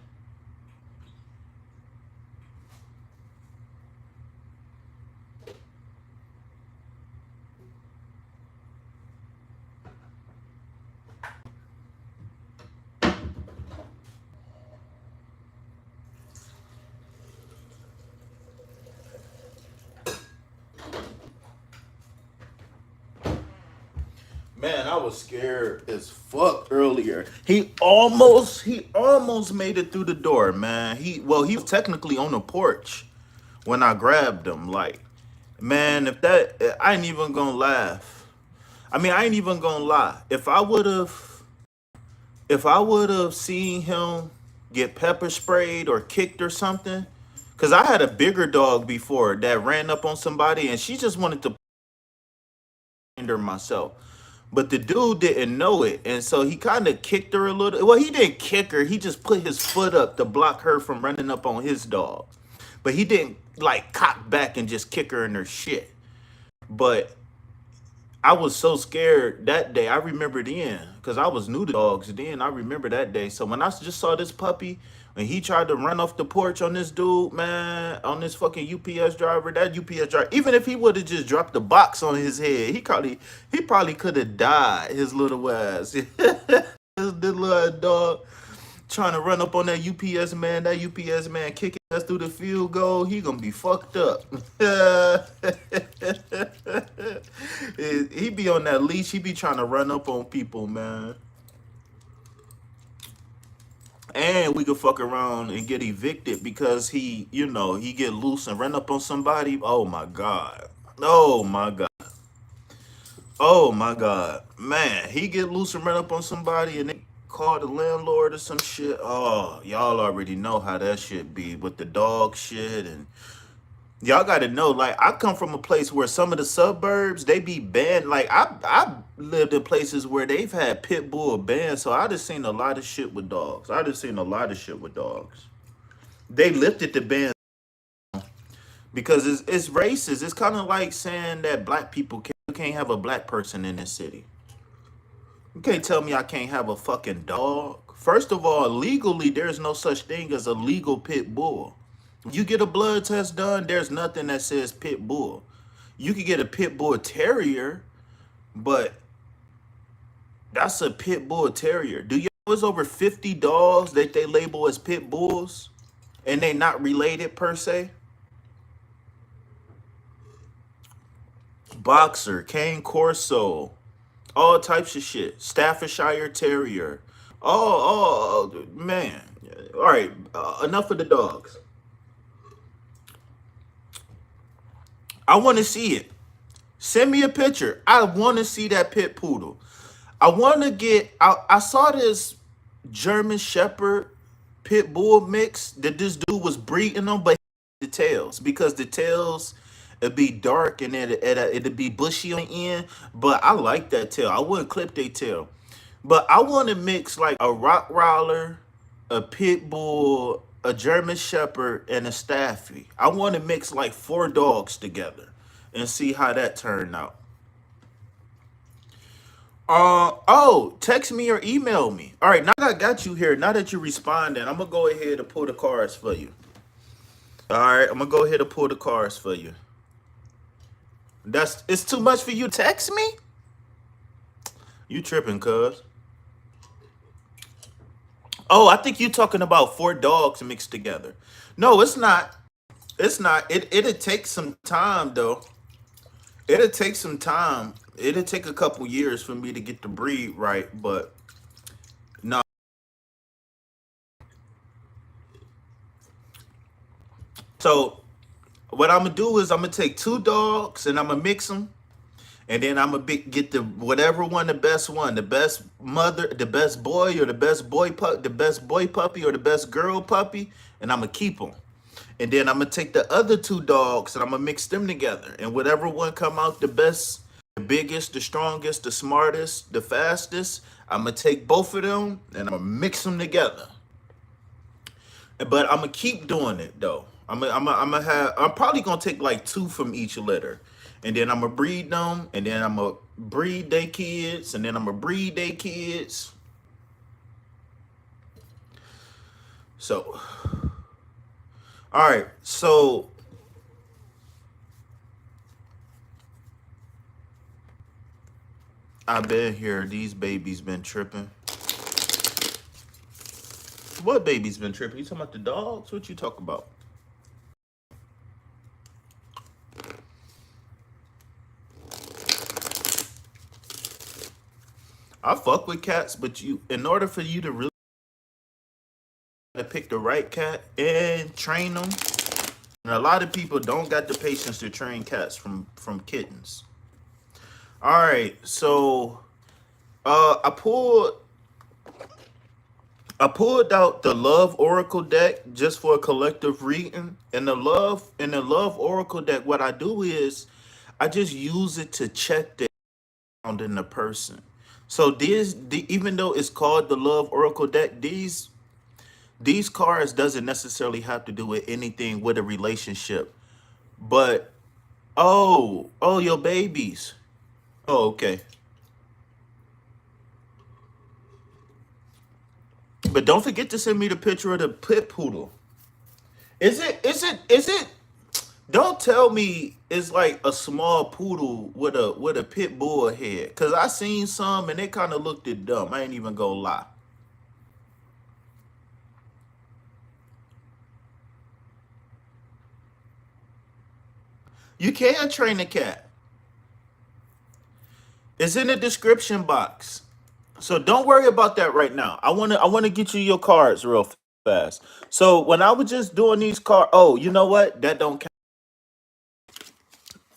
Man, I was scared as fuck earlier. He almost made it through the door, man. He was technically on the porch when I grabbed him. Like, man, I ain't even gonna laugh. I mean, I ain't even gonna lie. If I would have seen him get pepper sprayed or kicked or something, because I had a bigger dog before that ran up on somebody and she just wanted to her myself. But the dude didn't know it. And so he kind of kicked her a little. Well, he didn't kick her. He just put his foot up to block her from running up on his dog. But he didn't like cock back and just kick her in her shit. But I was so scared that day. I remember then because I was new to dogs then. I remember that day. So when I just saw this puppy, when he tried to run off the porch on this dude, man, on this fucking UPS driver, that UPS driver, even if he would have just dropped the box on his head, he probably could have died, his little ass. His little dog trying to run up on that UPS man kicking us through the field goal, he gonna be fucked up. He be on that leash, he be trying to run up on people, man. And we could fuck around and get evicted because he get loose and run up on somebody. Oh my God. Oh my God. Oh my God. Man, he get loose and run up on somebody and they call the landlord or some shit. Oh, y'all already know how that shit be with the dog shit. And y'all got to know, like, I come from a place where some of the suburbs, they be banned. Like, I lived in places where they've had pit bull banned. So I just seen a lot of shit with dogs. They lifted the ban because it's racist. It's kind of like saying that black people can't have a black person in this city. You can't tell me I can't have a fucking dog. First of all, legally, there's no such thing as a legal pit bull. If you get a blood test done, there's nothing that says pit bull. You could get a pit bull terrier, but that's a pit bull terrier. Do you know there's over 50 dogs that they label as pit bulls and they not related per se? Boxer, Cane Corso, all types of shit. Staffordshire Terrier. Oh, man. All right, enough of the dogs. I want to see it. Send me a picture. I want to see that pit poodle. I want to get. I saw this German Shepherd pit bull mix that this dude was breeding them, but the tails, because the tails it'd be dark and it'd be bushy on the end. But I like that tail. I wouldn't clip their tail. But I want to mix like a Rottweiler, a pit bull, a German Shepherd, and a Staffy. I want to mix like 4 dogs together and see how that turned out. Oh, text me or email me. All right, now that I got you here, now that you responded, I'm gonna go ahead and pull the cards for you. All right, I'm gonna go ahead and pull the cards for you. It's too much for you to text me? You tripping, cuz. Oh, I think you talking about 4 dogs mixed together. No, it's not. It's not. It'll take some time though. It'll take some time. It'll take a couple years for me to get the breed right, but no. So what I'm gonna do is I'm gonna take 2 dogs and I'm gonna mix them, and then I'm gonna get the whatever one, the best mother, the best boy, or the best boy the best boy puppy or the best girl puppy, and I'm gonna keep them. And then I'm gonna take the other 2 dogs and I'm gonna mix them together, and whatever one come out the best, the biggest, the strongest, the smartest, the fastest, I'm gonna take both of them and I'm gonna mix them together. But I'm gonna keep doing it though. I'm probably gonna take like 2 from each litter, and then I'm gonna breed them, and then I'm gonna breed their kids, and then I'm gonna breed their kids. So, all right. So I've been here. These babies been tripping. What baby's been tripping? You talking about the dogs? What you talking about? I fuck with cats, but in order for you to really pick the right cat and train them, and a lot of people don't got the patience to train cats from kittens. All right, so I pulled out the Love Oracle deck just for a collective reading. And the Love Oracle deck, what I do is I just use it to check the sound in the person. So even though it's called the Love Oracle deck, these cards doesn't necessarily have to do with anything with a relationship. But oh, your babies. Oh, okay. But don't forget to send me the picture of the pit poodle. Is it don't tell me it's like a small poodle with a pit bull head. Cause I seen some and they kind of looked it dumb. I ain't even gonna lie. You can train a cat. It's in the description box. So don't worry about that right now. I wanna get you your cards real fast. So when I was just doing these cards, oh, you know what? That don't count.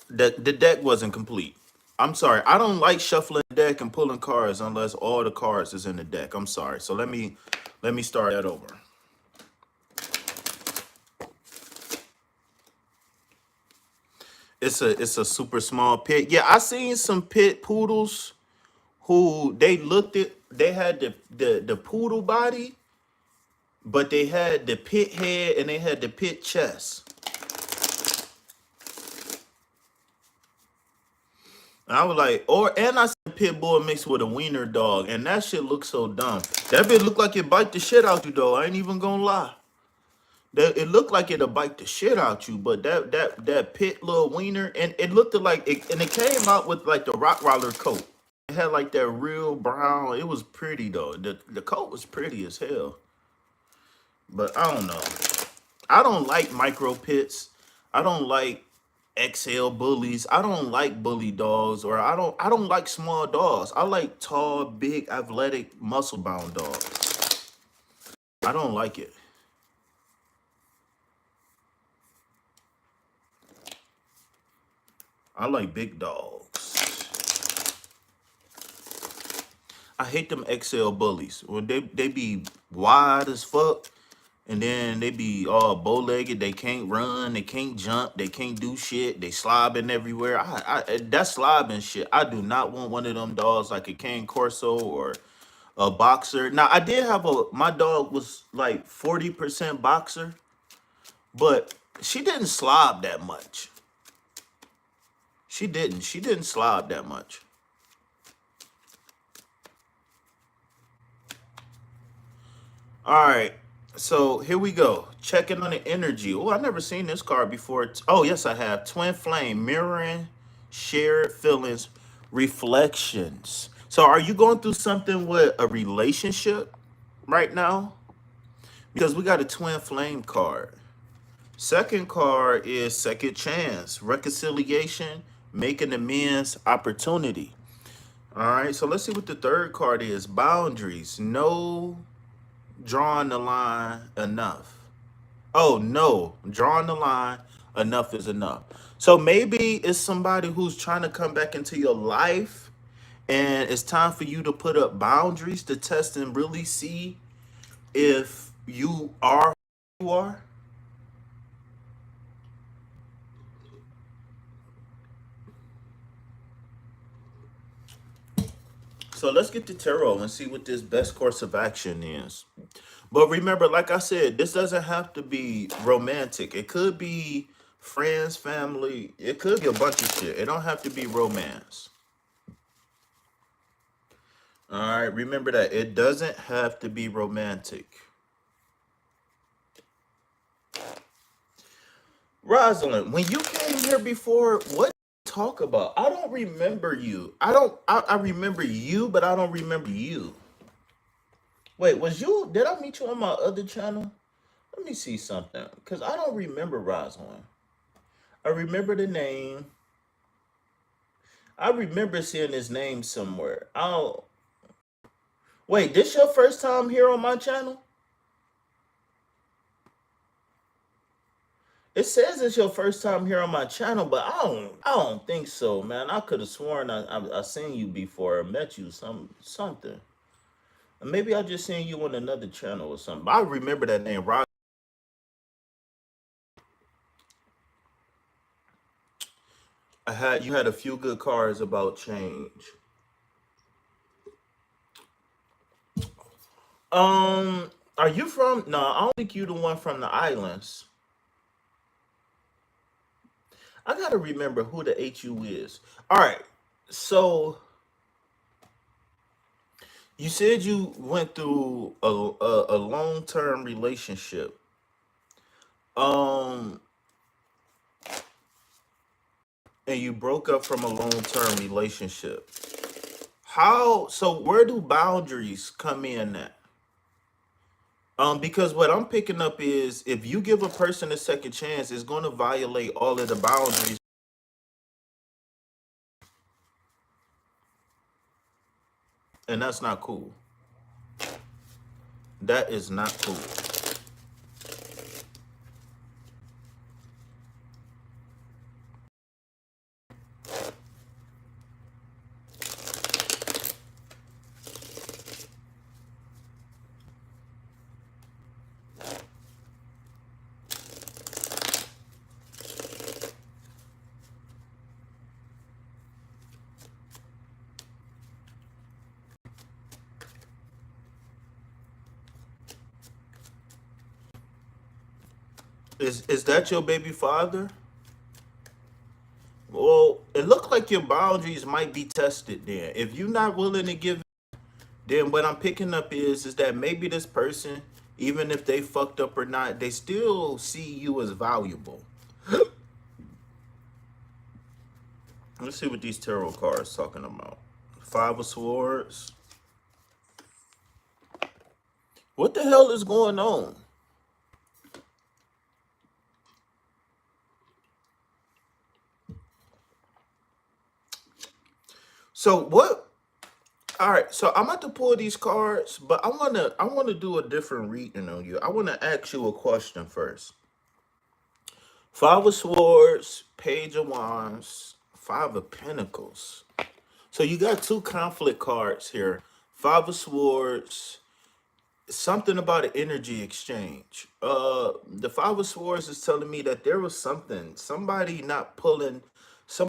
The deck wasn't complete. I'm sorry. I don't like shuffling the deck and pulling cards unless all the cards is in the deck. I'm sorry. So let me start that over. It's a super small pit. Yeah, I seen some pit poodles who they had the poodle body, but they had the pit head and they had the pit chest. And I was like, and I seen pit bull mixed with a wiener dog, and that shit looks so dumb. That bitch look like it bite the shit out you though. I ain't even gonna lie. That it looked like it'll bite the shit out you, but that pit little wiener, and it looked like it, and it came out with like the Rottweiler coat. It had like that real brown. It was pretty though. The coat was pretty as hell. But I don't know. I don't like micro pits. I don't like XL bullies. I don't like bully dogs, or I don't like small dogs. I like tall, big, athletic, muscle bound dogs. I don't like it. I like big dogs. I hate them XL bullies. When they be wide as fuck, and then they be all bow-legged. They can't run. They can't jump. They can't do shit. They slobbing everywhere. That slobbing shit. I do not want one of them dogs like a Cane Corso or a boxer. Now I did have my dog was like 40% boxer, but she didn't slob that much. She didn't slob that much. All right. So here we go. Checking on the energy. Oh, I've never seen this card before. Oh, yes, I have. Twin flame, mirroring, shared feelings, reflections. So are you going through something with a relationship right now? Because we got a twin flame card. Second card is second chance, reconciliation, making amends, opportunity. All right. So let's see what the third card is. Boundaries. No, drawing the line, enough. Oh no, drawing the line, enough is enough. So maybe it's somebody who's trying to come back into your life, and it's time for you to put up boundaries to test and really see if you are who you are. So let's get to tarot and see what this best course of action is. But remember, like I said, this doesn't have to be romantic. It could be friends, family. It could be a bunch of shit. It don't have to be romance. All right, remember that. It doesn't have to be romantic. Rosalind, when you came here before, what did you talk about? I don't remember you. I remember you, but I don't remember you. Wait, did I meet you on my other channel? Let me see something. Because I don't remember Rosalind. I remember the name. I remember seeing his name somewhere. Oh, wait, this your first time here on my channel? It says it's your first time here on my channel, but I don't think so, man. I could have sworn I seen you before or met you something. Maybe I just seen you on another channel or something. I remember that name, Rod. You had a few good cards about change. Are you from? No, I don't think you the one from the islands. I gotta remember who the HU is. All right, so you said you went through a long term relationship. Um, and you broke up from a long term relationship. So where do boundaries come in at? Because what I'm picking up is if you give a person a second chance, it's going to violate all of the boundaries, and that's not cool. That is not cool. Is that your baby father? Well, it looked like like your boundaries might be tested then. If you're not willing to give, then what I'm picking up is that maybe this person, even if they fucked up or not, they still see you as valuable. Let's see what these tarot cards talking about. Five of Swords. What the hell is going on? So what? All right. So I'm about to pull these cards, but I wanna do a different reading on you. I wanna ask you a question first. Five of Swords, Page of Wands, Five of Pentacles. So you got two conflict cards here. Five of Swords, something about an energy exchange. The Five of Swords is telling me that there was somebody not pulling some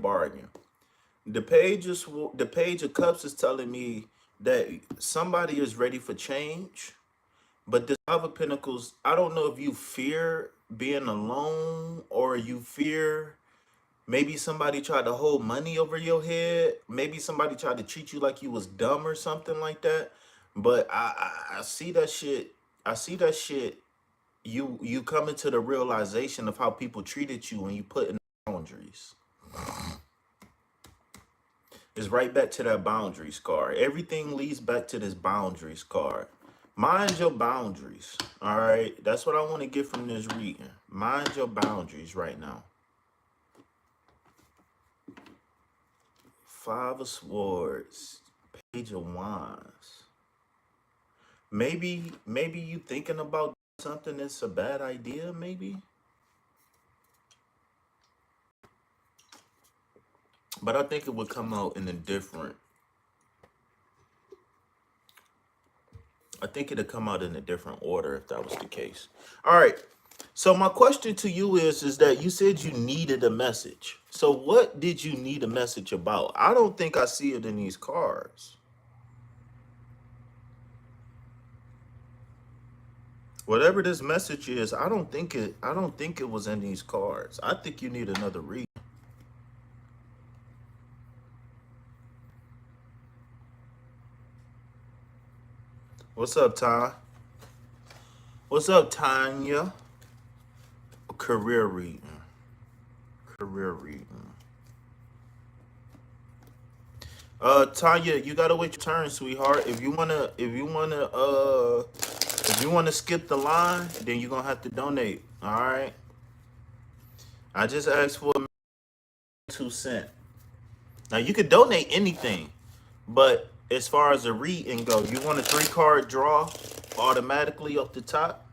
bargain. The Page of Cups is telling me that somebody is ready for change. But this Five of Pentacles, I don't know if you fear being alone or you fear maybe somebody tried to hold money over your head. Maybe somebody tried to treat you like you was dumb or something like that. But I see that shit. I see that shit. You coming to the realization of how people treated you when you put in boundaries. It's right back to that boundaries card. Everything leads back to this boundaries card. Mind your boundaries. All right. That's what I want to get from this reading. Mind your boundaries right now. Five of Swords. Page of Wands. Maybe you thinking about something that's a bad idea, maybe. But I think it would come out in a different. I think it'd come out in a different order if that was the case. All right. So my question to you is that you said you needed a message. So what did you need a message about? I don't think I see it in these cards. Whatever this message is, I don't think it was in these cards. I think you need another read. What's up, Ty? What's up, Tanya? Career reading. Career reading. Tanya, you gotta wait your turn, sweetheart. If you wanna skip the line, then you're gonna have to donate. All right. I just asked for 2 cents. Now you could donate anything, but as far as a reading go, you want a 3-card draw automatically off the top.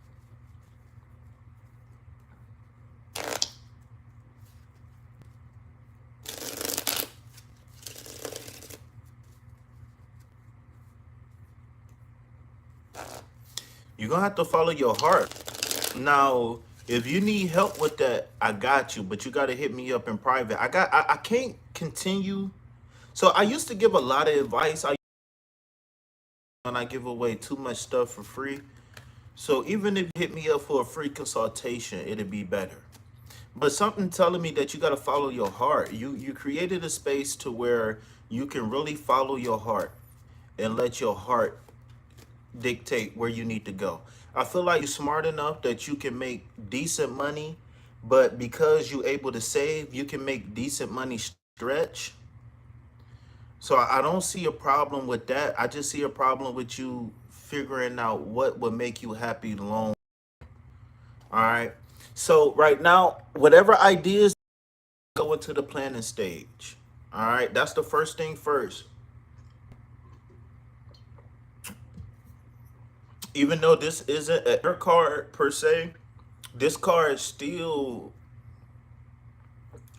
You're gonna have to follow your heart. Now, if you need help with that, I got you, but you gotta hit me up in private. I can't continue. So I used to give a lot of advice. And I give away too much stuff for free. So even if you hit me up for a free consultation, it'd be better. But something telling me that you gotta follow your heart. You created a space to where you can really follow your heart and let your heart dictate where you need to go. I feel like you're smart enough that you can make decent money, but because you're able to save, you can make decent money stretch. So I don't see a problem with that. I just see a problem with you figuring out what would make you happy long. All right. So right now, whatever ideas go into the planning stage. All right. That's the first thing first. Even though this isn't a card per se, this card still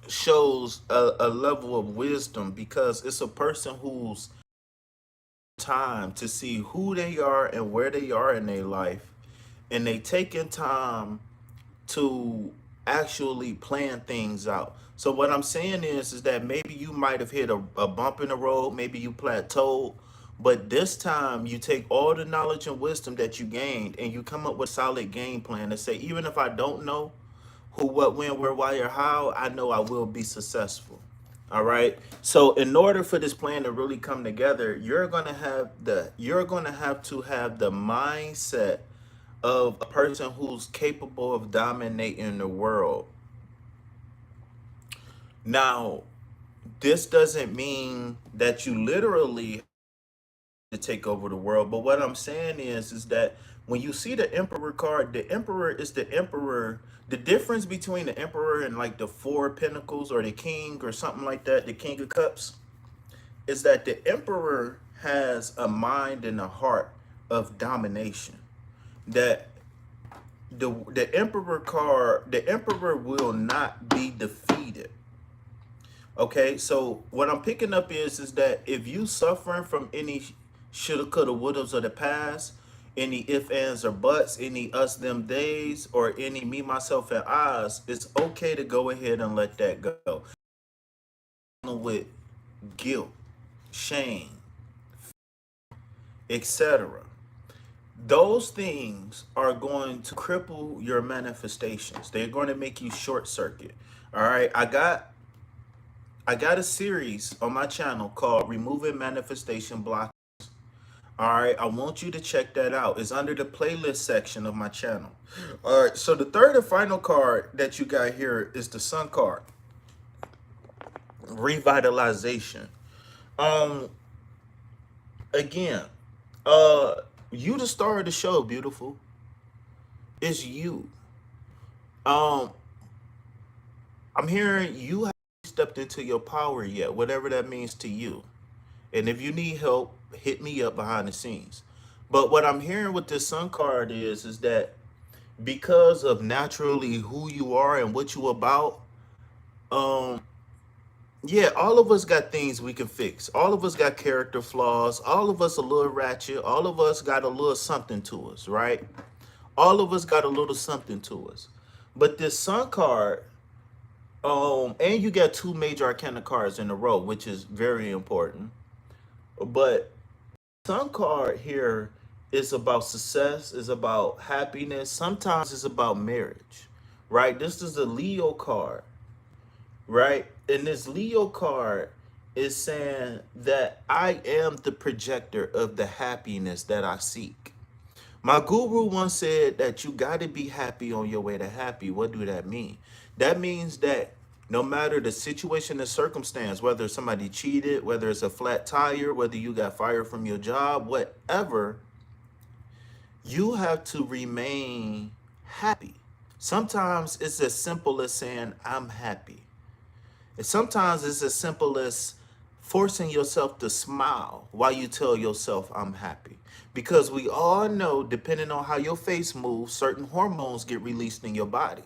shows a level of wisdom because it's a person who's time to see who they are and where they are in their life, and they taking time to actually plan things out. So what I'm saying is that maybe you might have hit a bump in the road, maybe you plateaued, but this time you take all the knowledge and wisdom that you gained and you come up with a solid game plan to say, even if I don't know who, what, when, where, why, or how, I know I will be successful. All right. So in order for this plan to really come together, you're gonna have the mindset of a person who's capable of dominating the world. Now, this doesn't mean that you literally to take over the world, but what I'm saying is that when you see the emperor card, the emperor is the emperor. The difference between the emperor and like the four of pentacles or the king or something like that, the king of cups, is that the emperor has a mind and a heart of domination. That the emperor card, the emperor will not be defeated. Okay, so what I'm picking up is that if you suffering from any shoulda, coulda, wouldas of the past, any if, ands, or buts, any us, them days, or any me, myself, and I's, it's okay to go ahead and let that go. With guilt, shame, etc. Those things are going to cripple your manifestations. They're going to make you short circuit. All right, I got a series on my channel called Removing Manifestation Block. All right, I want you to check that out. It's under the playlist section of my channel. All right, so the third and final card that you got here is the Sun card, revitalization. Um, again, uh, you the star of the show, beautiful. It's you. Um, I'm hearing you haven't stepped into your power yet, whatever that means to you. And if you need help, hit me up behind the scenes. But what I'm hearing with this Sun card is that because of naturally who you are and what you about, um, yeah, all of us got things we can fix. All of us got character flaws. All of us a little ratchet. All of us got a little something to us, right? All of us got a little something to us. But this Sun card, and you got two major arcana cards in a row, which is very important. But Sun card here is about success, is about happiness. Sometimes it's about marriage, right? This is a Leo card, right? And this Leo card is saying that I am the projector of the happiness that I seek. My guru once said that you got to be happy on your way to happy. What do that mean? That means that no matter the situation and circumstance, whether somebody cheated, whether it's a flat tire, whether you got fired from your job, whatever, you have to remain happy. Sometimes it's as simple as saying, I'm happy. And sometimes it's as simple as forcing yourself to smile while you tell yourself, I'm happy. Because we all know, depending on how your face moves, certain hormones get released in your body,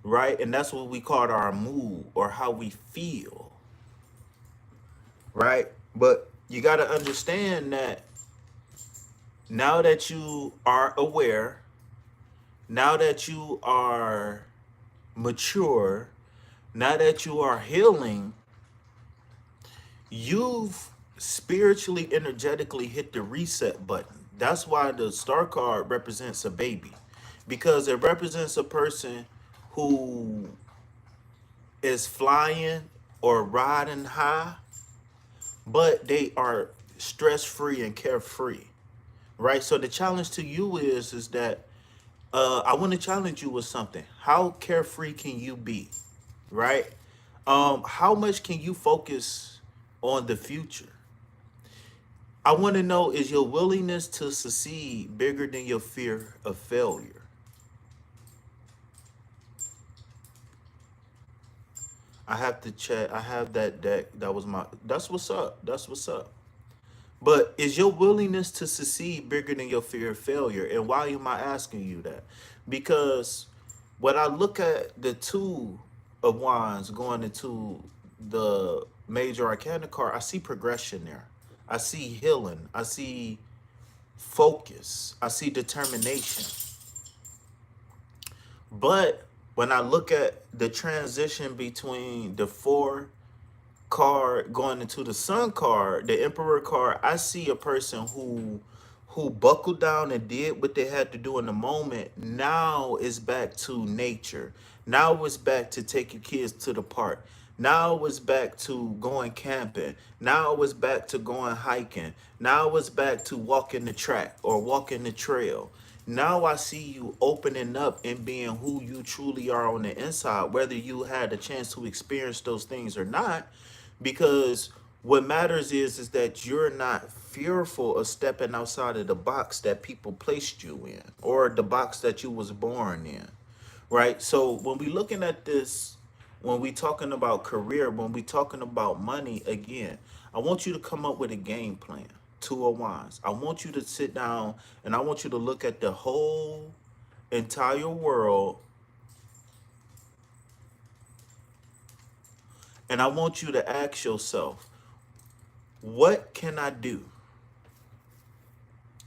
right? And that's what we call our mood or how we feel, right? But you got to understand that now that you are aware, now that you are mature, now that you are healing, you've spiritually, energetically hit the reset button. That's why the star card represents a baby, because it represents a person who is flying or riding high, but they are stress free and carefree, right? So the challenge to you is that I want to challenge you with something. How carefree can you be, right? How much can you focus on the future? I want to know, is your willingness to succeed bigger than your fear of failure? I have to check. I have that deck. That's what's up. That's what's up. But is your willingness to succeed bigger than your fear of failure? And why am I asking you that? Because when I look at the two of wands going into the major arcana card, I see progression there. I see healing. I see focus. I see determination. But when I look at the transition between the four card going into the Sun card, the Emperor card, I see a person who buckled down and did what they had to do in the moment. Now is back to nature. Now it's back to take your kids to the park. Now it's back to going camping. Now it's back to going hiking. Now it's back to walking the track or walking the trail. Now I see you opening up and being who you truly are on the inside, whether you had a chance to experience those things or not, because what matters is that you're not fearful of stepping outside of the box that people placed you in or the box that you was born in, right? So when we looking at this, when we talking about career, when we talking about money, again, I want you to come up with a game plan. Two of Wands. I want you to sit down and I want you to look at the whole entire world, and I want you to ask yourself, what can I do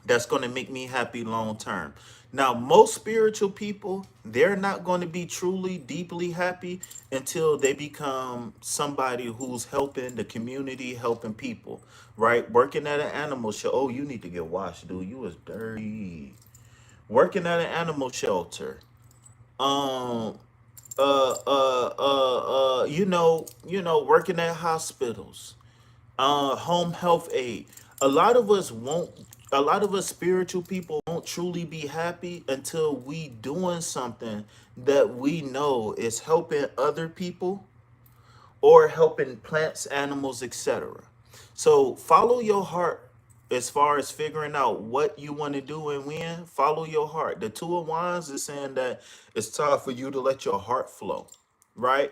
that's going to make me happy long term? Now, most spiritual people, they're not going to be truly, deeply happy until they become somebody who's helping the community, helping people, right? Working at an animal show. Oh, you need to get washed, dude. You was dirty. Working at an animal shelter. Um, working at hospitals, home health aid. A lot of us won't. A lot of us spiritual people won't truly be happy until we doing something that we know is helping other people or helping plants, animals, etc. So follow your heart as far as figuring out what you want to do and when. Follow your heart. The Two of Wands is saying that it's time for you to let your heart flow, right?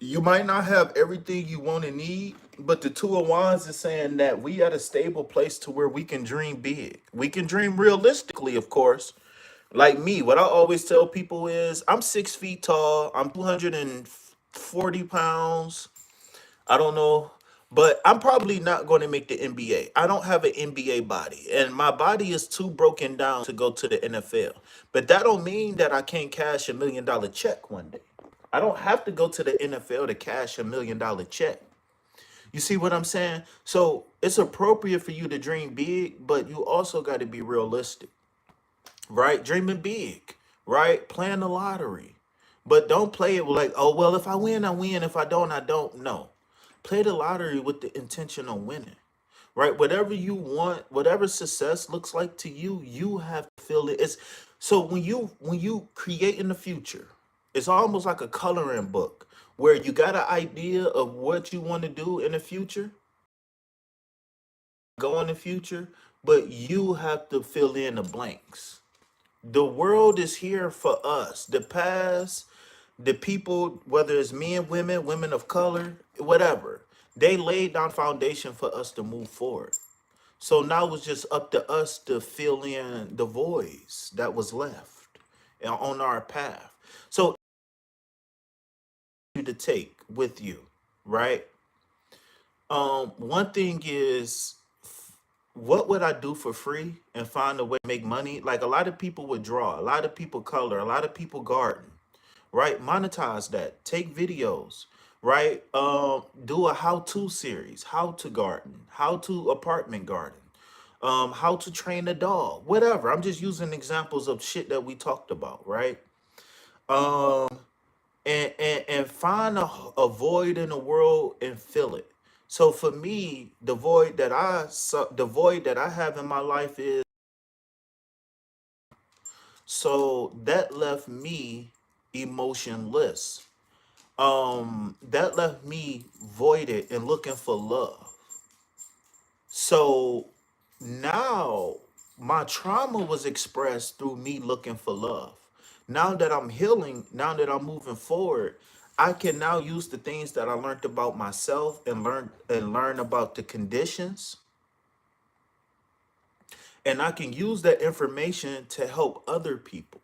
You might not have everything you want and need, but the Two of Wands is saying that we at a stable place to where we can dream big. We can dream realistically, of course. Like me, what I always tell people is I'm 6 feet tall, I'm 240 pounds. I don't know, but I'm probably not going to make the NBA. I don't have an NBA body, and my body is too broken down to go to the NFL. But that don't mean that I can't cash $1 million check one day. I don't have to go to the NFL to cash $1 million check. You see what I'm saying? So it's appropriate for you to dream big, but you also got to be realistic, right? Dreaming big, right? Playing the lottery. But don't play it like, oh, well, if I win, I win. If I don't, I don't. No. Play the lottery with the intention of winning, right? Whatever you want, whatever success looks like to you, you have to feel it. It's so when you create in the future, it's almost like a coloring book where you got an idea of what you want to do in the future, go in the future, but you have to fill in the blanks. The world is here for us. The past, the people, whether it's men, women, women of color, whatever, they laid down foundation for us to move forward. So now it's just up to us to fill in the voids that was left on our path. So you to take with you, right? One thing is, what would I do for free and find a way to make money? Like a lot of people would draw, a lot of people color, a lot of people garden, right? Monetize that. Take videos, right? Do a how-to series, how to garden, how to apartment garden, how to train a dog, whatever. I'm just using examples of shit that we talked about, right? Um, and find a void in the world and fill it. So for me, the void that I have in my life is, so that left me emotionless. That left me voided and looking for love. So now my trauma was expressed through me looking for love. Now that I'm healing, now that I'm moving forward, I can now use the things that I learned about myself and learn about the conditions, and I can use that information to help other people.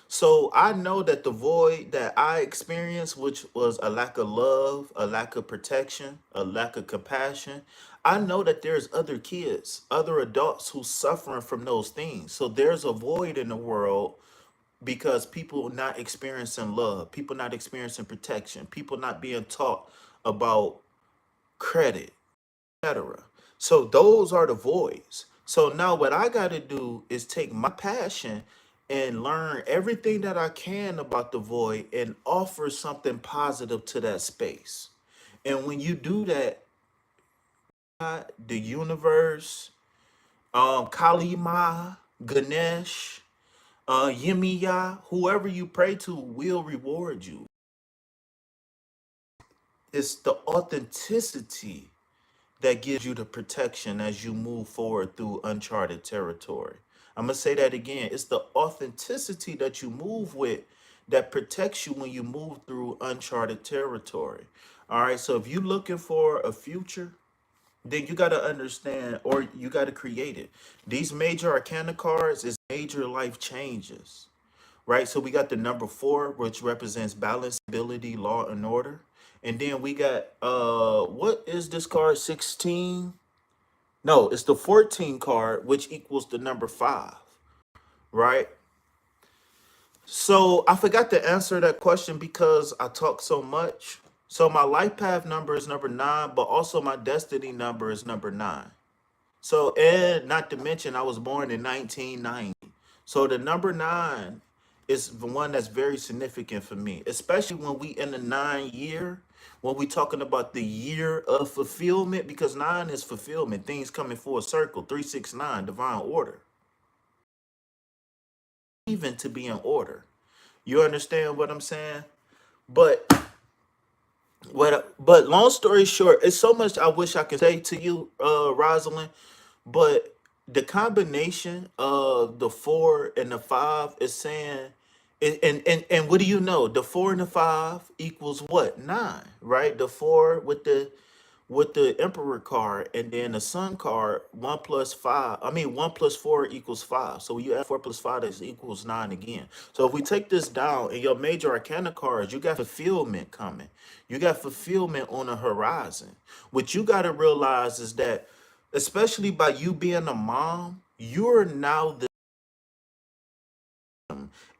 So I know that the void that I experienced, which was a lack of love, a lack of protection, a lack of compassion, I know that there's other kids, other adults who suffering from those things. So there's a void in the world because people not experiencing love, people not experiencing protection, people not being taught about credit, etc. So those are the voids. So now what I got to do is take my passion and learn everything that I can about the void and offer something positive to that space. And when you do that, God, the universe, Kali Ma, Ganesh, Yemiya, whoever you pray to will reward you. It's the authenticity that gives you the protection as you move forward through uncharted territory. I'm going to say that again. It's the authenticity that you move with that protects you when you move through uncharted territory. All right. So if you're looking for a future, then you got to understand, or you got to create it. These major arcana cards is major life changes, right? So we got the number 4, which represents balance, stability, law, and order. And then we got what is this card? 16? No, it's the 14 card, which equals the number 5, right? So I forgot to answer that question because I talk so much. So my life path number is number 9, but also my destiny number is number 9. So, and not to mention, I was born in 1990. So the number 9 is the one that's very significant for me, especially when we in the 9 year, when we talking about the year of fulfillment, because 9 is fulfillment, things coming full circle, 369, divine order, even to be in order. You understand what I'm saying? But but long story short, it's so much I wish I could say to you, Rosalind. But the combination of the 4 and the 5 is saying, and what do you know? The 4 and the 5 equals what? 9, right? The 4 with the Emperor card, and then the Sun card, 1 plus 5. I mean, 1 plus 4 equals 5. So when you add 4 plus 5, that equals 9 again. So if we take this down in your major arcana cards, you got fulfillment coming. You got fulfillment on the horizon. What you got to realize is that, especially by you being a mom, you're now the,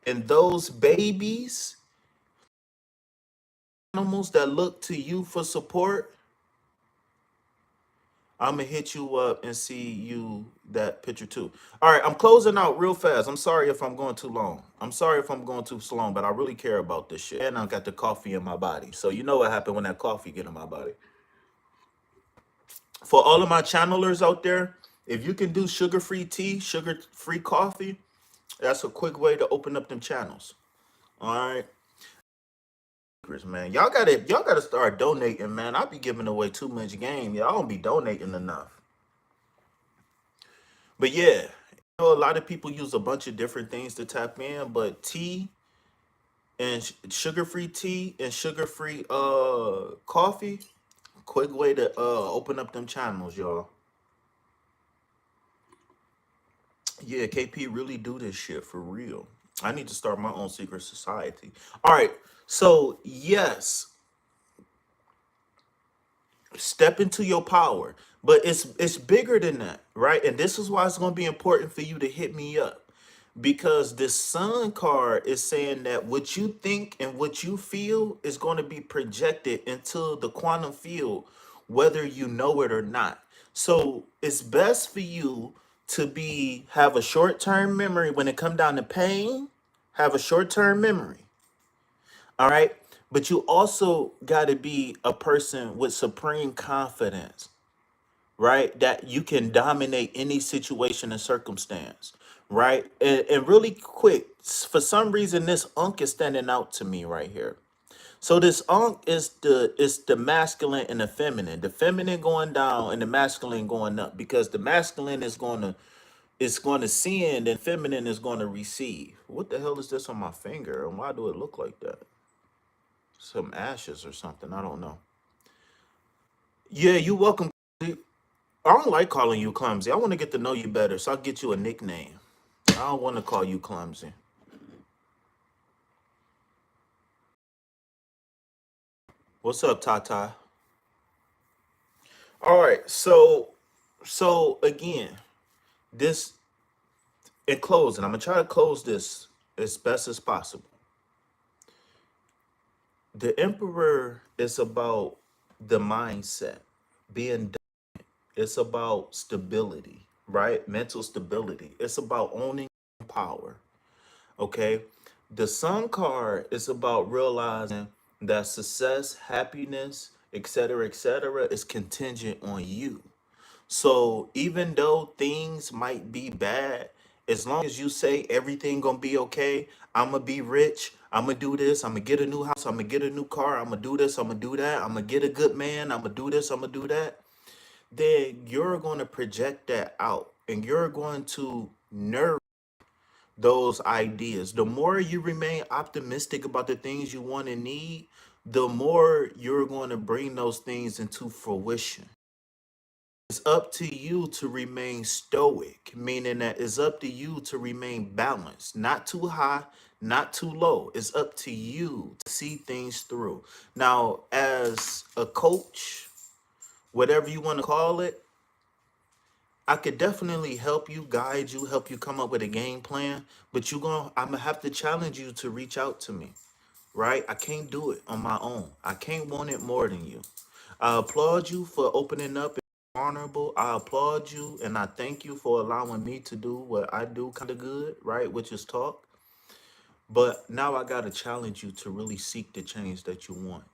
and those babies, animals that look to you for support, I'm gonna hit you up and see you that picture too. All right, I'm closing out real fast. I'm sorry if I'm going too long. I'm sorry if I'm going too slow, but I really care about this shit. And I got the coffee in my body. So you know what happened when that coffee get in my body. For all of my channelers out there, if you can do sugar-free tea, sugar-free coffee, that's a quick way to open up them channels. All right. Man, y'all gotta start donating, man. I be giving away too much game. Y'all don't be donating enough. But yeah, a lot of people use a bunch of different things to tap in, but tea and sugar-free tea and sugar-free coffee, quick way to open up them channels, y'all. Yeah, KP really do this shit for real. I need to start my own secret society. All right. So, yes, step into your power, but it's bigger than that, right? And this is why it's going to be important for you to hit me up, because this Sun card is saying that what you think and what you feel is going to be projected into the quantum field, whether you know it or not. So it's best for you to be have a short-term memory when it come down to pain. Have a short-term memory, all right? But you also got to be a person with supreme confidence, right? That you can dominate any situation and circumstance, right? And really quick, for some reason, this unk is standing out to me right here. So this unk is the masculine and the feminine. The feminine going down and the masculine going up, because the masculine is going to send and feminine is going to receive. What the hell is this on my finger? And why do it look like that? Some ashes or something. I don't know. Yeah, you welcome. I don't like calling you clumsy. I want to get to know you better, so I'll get you a nickname. I don't want to call you clumsy. What's up, Tata? All right, so again, this in closing, I'm gonna try to close this as best as possible. The Emperor is about the mindset, being. It's about stability, right? Mental stability. It's about owning power. Okay. The Sun card is about realizing that success, happiness etc., is contingent on you. So even though things might be bad, as long as you say everything gonna be okay, I'm gonna be rich, I'm gonna do this, I'm gonna get a new house, I'm gonna get a new car, I'm gonna do this, I'm gonna do that, I'm gonna get a good man, I'm gonna do this, I'm gonna do that, then you're gonna project that out and you're going to nurture those ideas. The more you remain optimistic about the things you want and need, the more you're going to bring those things into fruition. It's up to you to remain stoic, meaning that it's up to you to remain balanced, not too high, not too low. It's up to you to see things through. Now, as a coach, whatever you want to call it, I could definitely help you, guide you, help you come up with a game plan, but I'm gonna have to challenge you to reach out to me, right? I can't do it on my own. I can't want it more than you. I applaud you for opening up and being vulnerable. I applaud you and I thank you for allowing me to do what I do kind of good, right? Which is talk. But now I gotta challenge you to really seek the change that you want.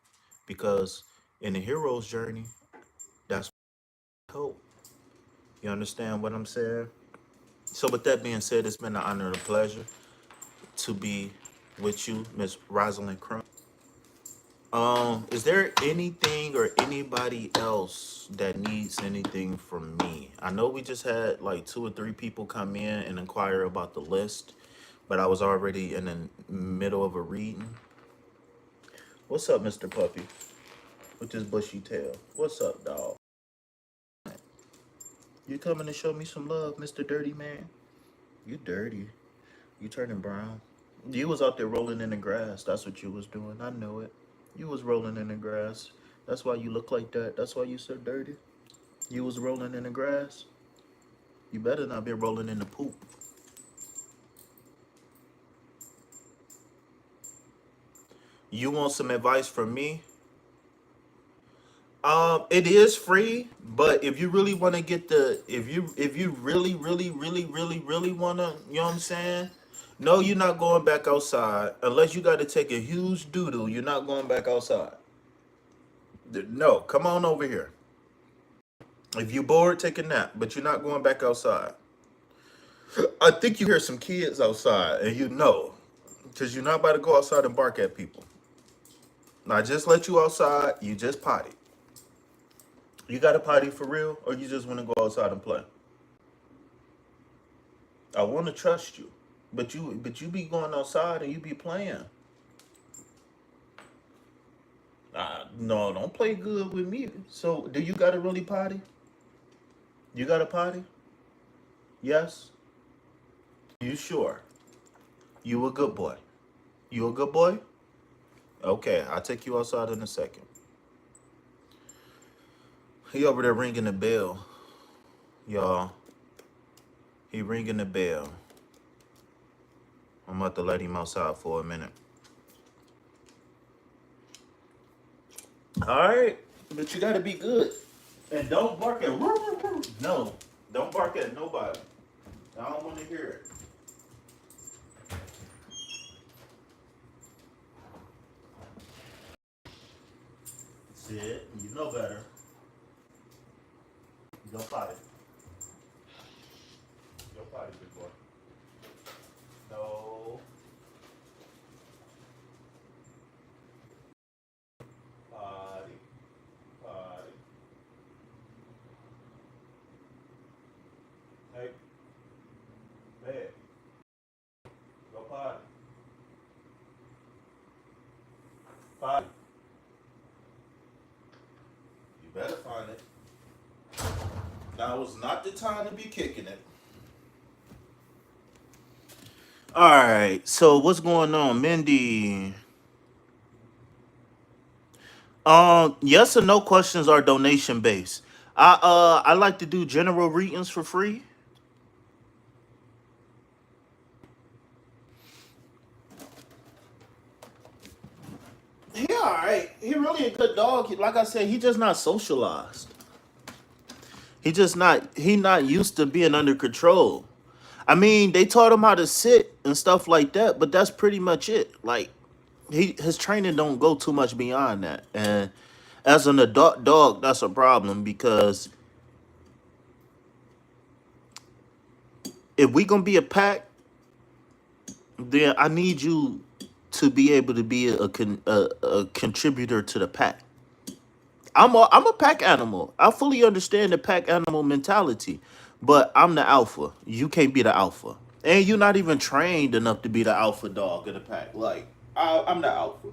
Because in the hero's journey, that's hope. You understand what I'm saying? So with that being said, it's been an honor and a pleasure to be with you, Miss Rosalind Crump. Is there anything or anybody else that needs anything from me? I know we just had like 2 or 3 people come in and inquire about the list, but I was already in the middle of a reading. What's up, Mr. Puppy? With this bushy tail. What's up, dog? You coming to show me some love, Mr. Dirty Man? You dirty. You turning brown. You was out there rolling in the grass. That's what you was doing. I know it. You was rolling in the grass. That's why you look like that. That's why you so dirty. You was rolling in the grass. You better not be rolling in the poop. You want some advice from me? It is free, but if you really want to get if you really wanna, you know what I'm saying? No, you're not going back outside unless you got to take a huge doodle. You're not going back outside. No, come on over here. If you bored, take a nap, but you're not going back outside. I think you hear some kids outside, and you know, because you're not about to go outside and bark at people. Now, I just let you outside. You just potty. You got a potty for real, or you just want to go outside and play? I want to trust you, but you be going outside and you be playing. No, don't play good with me. So, do you got a really potty? You got a potty? Yes. You sure? You a good boy? You a good boy? Okay, I'll take you outside in a second. He over there ringing the bell, y'all. He ringing the bell. I'm about to let him outside for a minute. All right, but you gotta be good. And don't bark at no. Don't bark at nobody. I don't want to hear it. Sid, you know better. Go potty. Go potty, big boy. No. Potty. Potty. Hey. Bed. Go potty. Potty. You better find it. Now is not the time to be kicking it. All right. So what's going on, Mindy? Yes or no questions are donation based. I like to do general readings for free. He all right. He really a good dog. Like I said, he just not socialized. He not used to being under control. I mean, they taught him how to sit and stuff like that, but that's pretty much it. Like his training don't go too much beyond that. And As an adult dog, that's a problem because if we gonna be a pack, then I need you to be able to be a contributor to the pack. I'm a pack animal. I fully understand the pack animal mentality, but I'm the alpha. You can't be the alpha, and you're not even trained enough to be the alpha dog of the pack. Like I'm the alpha.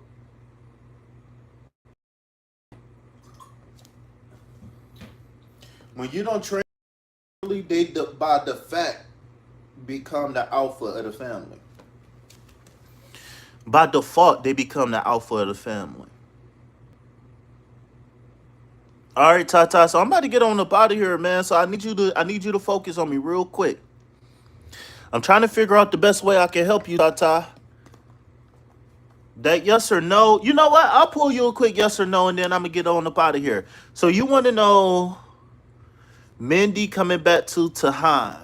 When you don't train, by the fact become the alpha of the family. By default, they become the alpha of the family. All right, Tata. So I'm about to get on up out of here, man. So I need you to focus on me real quick. I'm trying to figure out the best way I can help you, Tata. That yes or no. You know what? I'll pull you a quick yes or no, and then I'm gonna get on up out of here. So you want to know Mindy coming back to Tahan?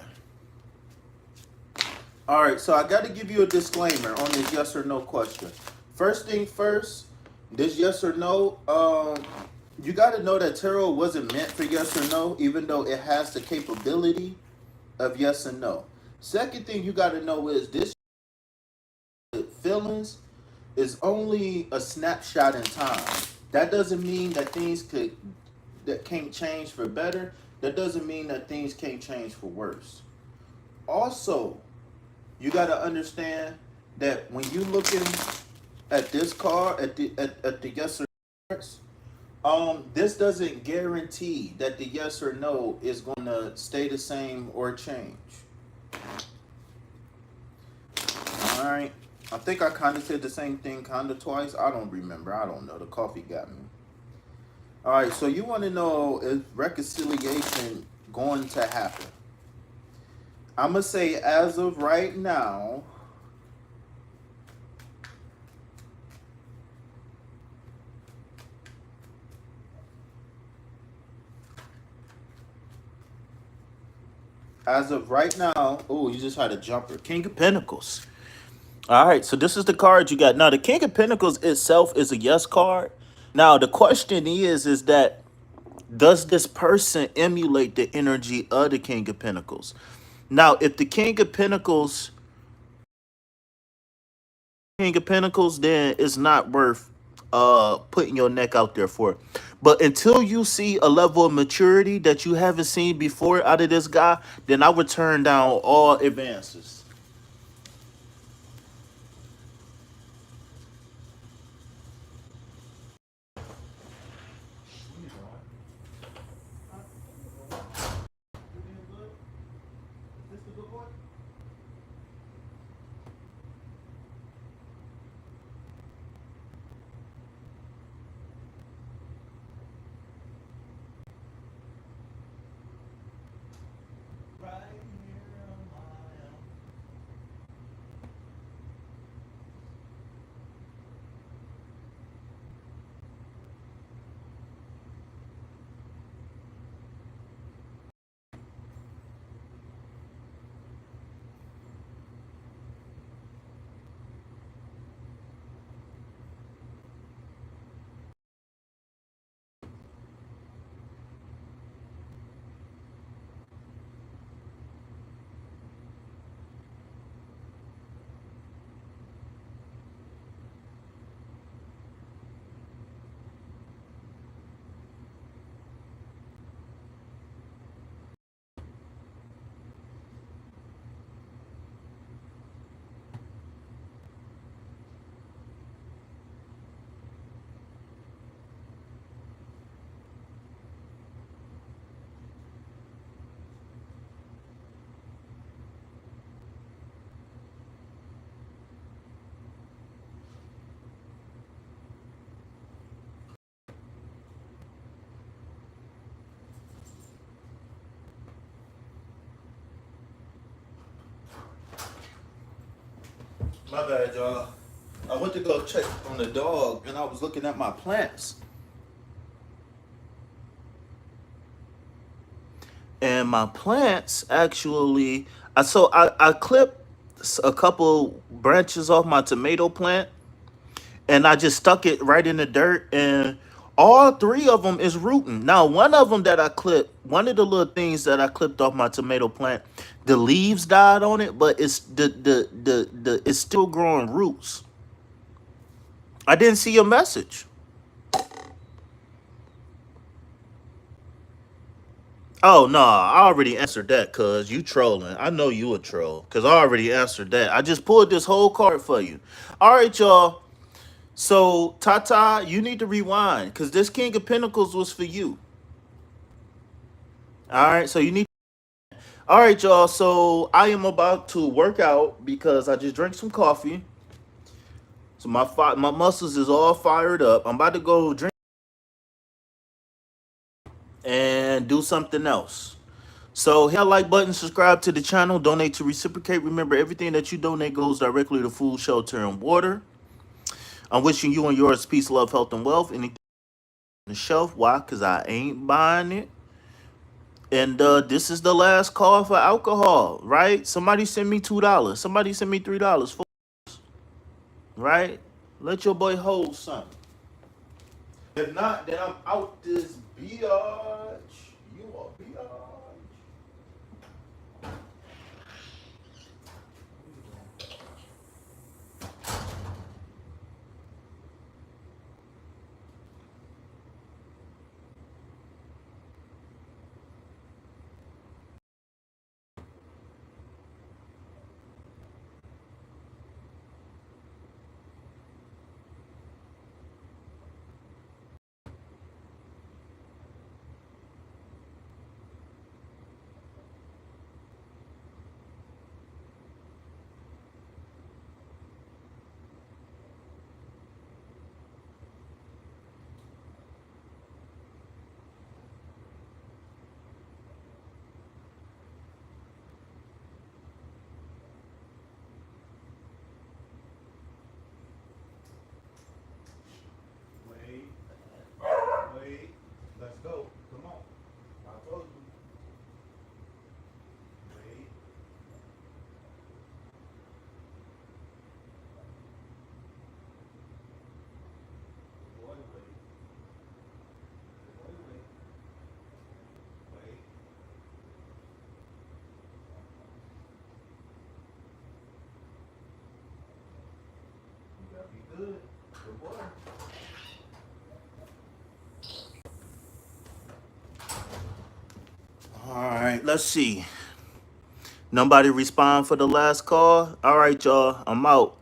All right. So I got to give you a disclaimer on this yes or no question. First thing first, this yes or no. You got to know that tarot wasn't meant for yes or no, even though it has the capability of yes and no. Second thing you got to know is this feelings is only a snapshot in time. That doesn't mean that that can't change for better. That doesn't mean that things can't change for worse. Also, you got to understand that when you looking at this card at the yes or no, this doesn't guarantee that the yes or no is going to stay the same or change. All right. I think I kind of said the same thing kind of twice. I don't remember. I don't know. The coffee got me. All right. So you want to know, is reconciliation going to happen? I'm going to say as of right now, oh, you just had a jumper. King of Pentacles. All right, so this is the card you got. Now, the King of Pentacles itself is a yes card. Now, the question is that does this person emulate the energy of the King of Pentacles? Now, if the King of Pentacles, then it's not worth putting your neck out there for. But until you see a level of maturity that you haven't seen before out of this guy, then I would turn down all advances. My bad, y'all. I went to go check on the dog, and I was looking at my plants. And my plants actually, I clipped a couple branches off my tomato plant, and I just stuck it right in the dirt. And All three of them is rooting. Now, one of them that I clipped, one of the little things that I clipped off my tomato plant, the leaves died on it, but it's the it's still growing roots. I didn't see your message. Oh no, I already answered that, cuz you trolling. I know you a troll. Cause I already answered that. I just pulled this whole card for you. Alright, y'all. So Tata, you need to rewind. Cause this King of Pentacles was for you. Alright, so you need. Alright, y'all. So I am about to work out because I just drank some coffee. So my muscles is all fired up. I'm about to go drink and do something else. So hit that like button, subscribe to the channel, donate to reciprocate. Remember, everything that you donate goes directly to food, shelter, and water. I'm wishing you and yours peace, love, health, and wealth. Anything on the shelf. Why? Because I ain't buying it. And this is the last call for alcohol, right? Somebody send me $2. Somebody send me $3. Right? Let your boy hold something. If not, then I'm out this biatch. You are biatch. Wait, wait. Let's go. Come on. I told you. Wait. Boy, wait. Boy, wait. Wait. You gotta be good. Good boy. All right, let's see. Nobody respond for the last call. All right, y'all. I'm out.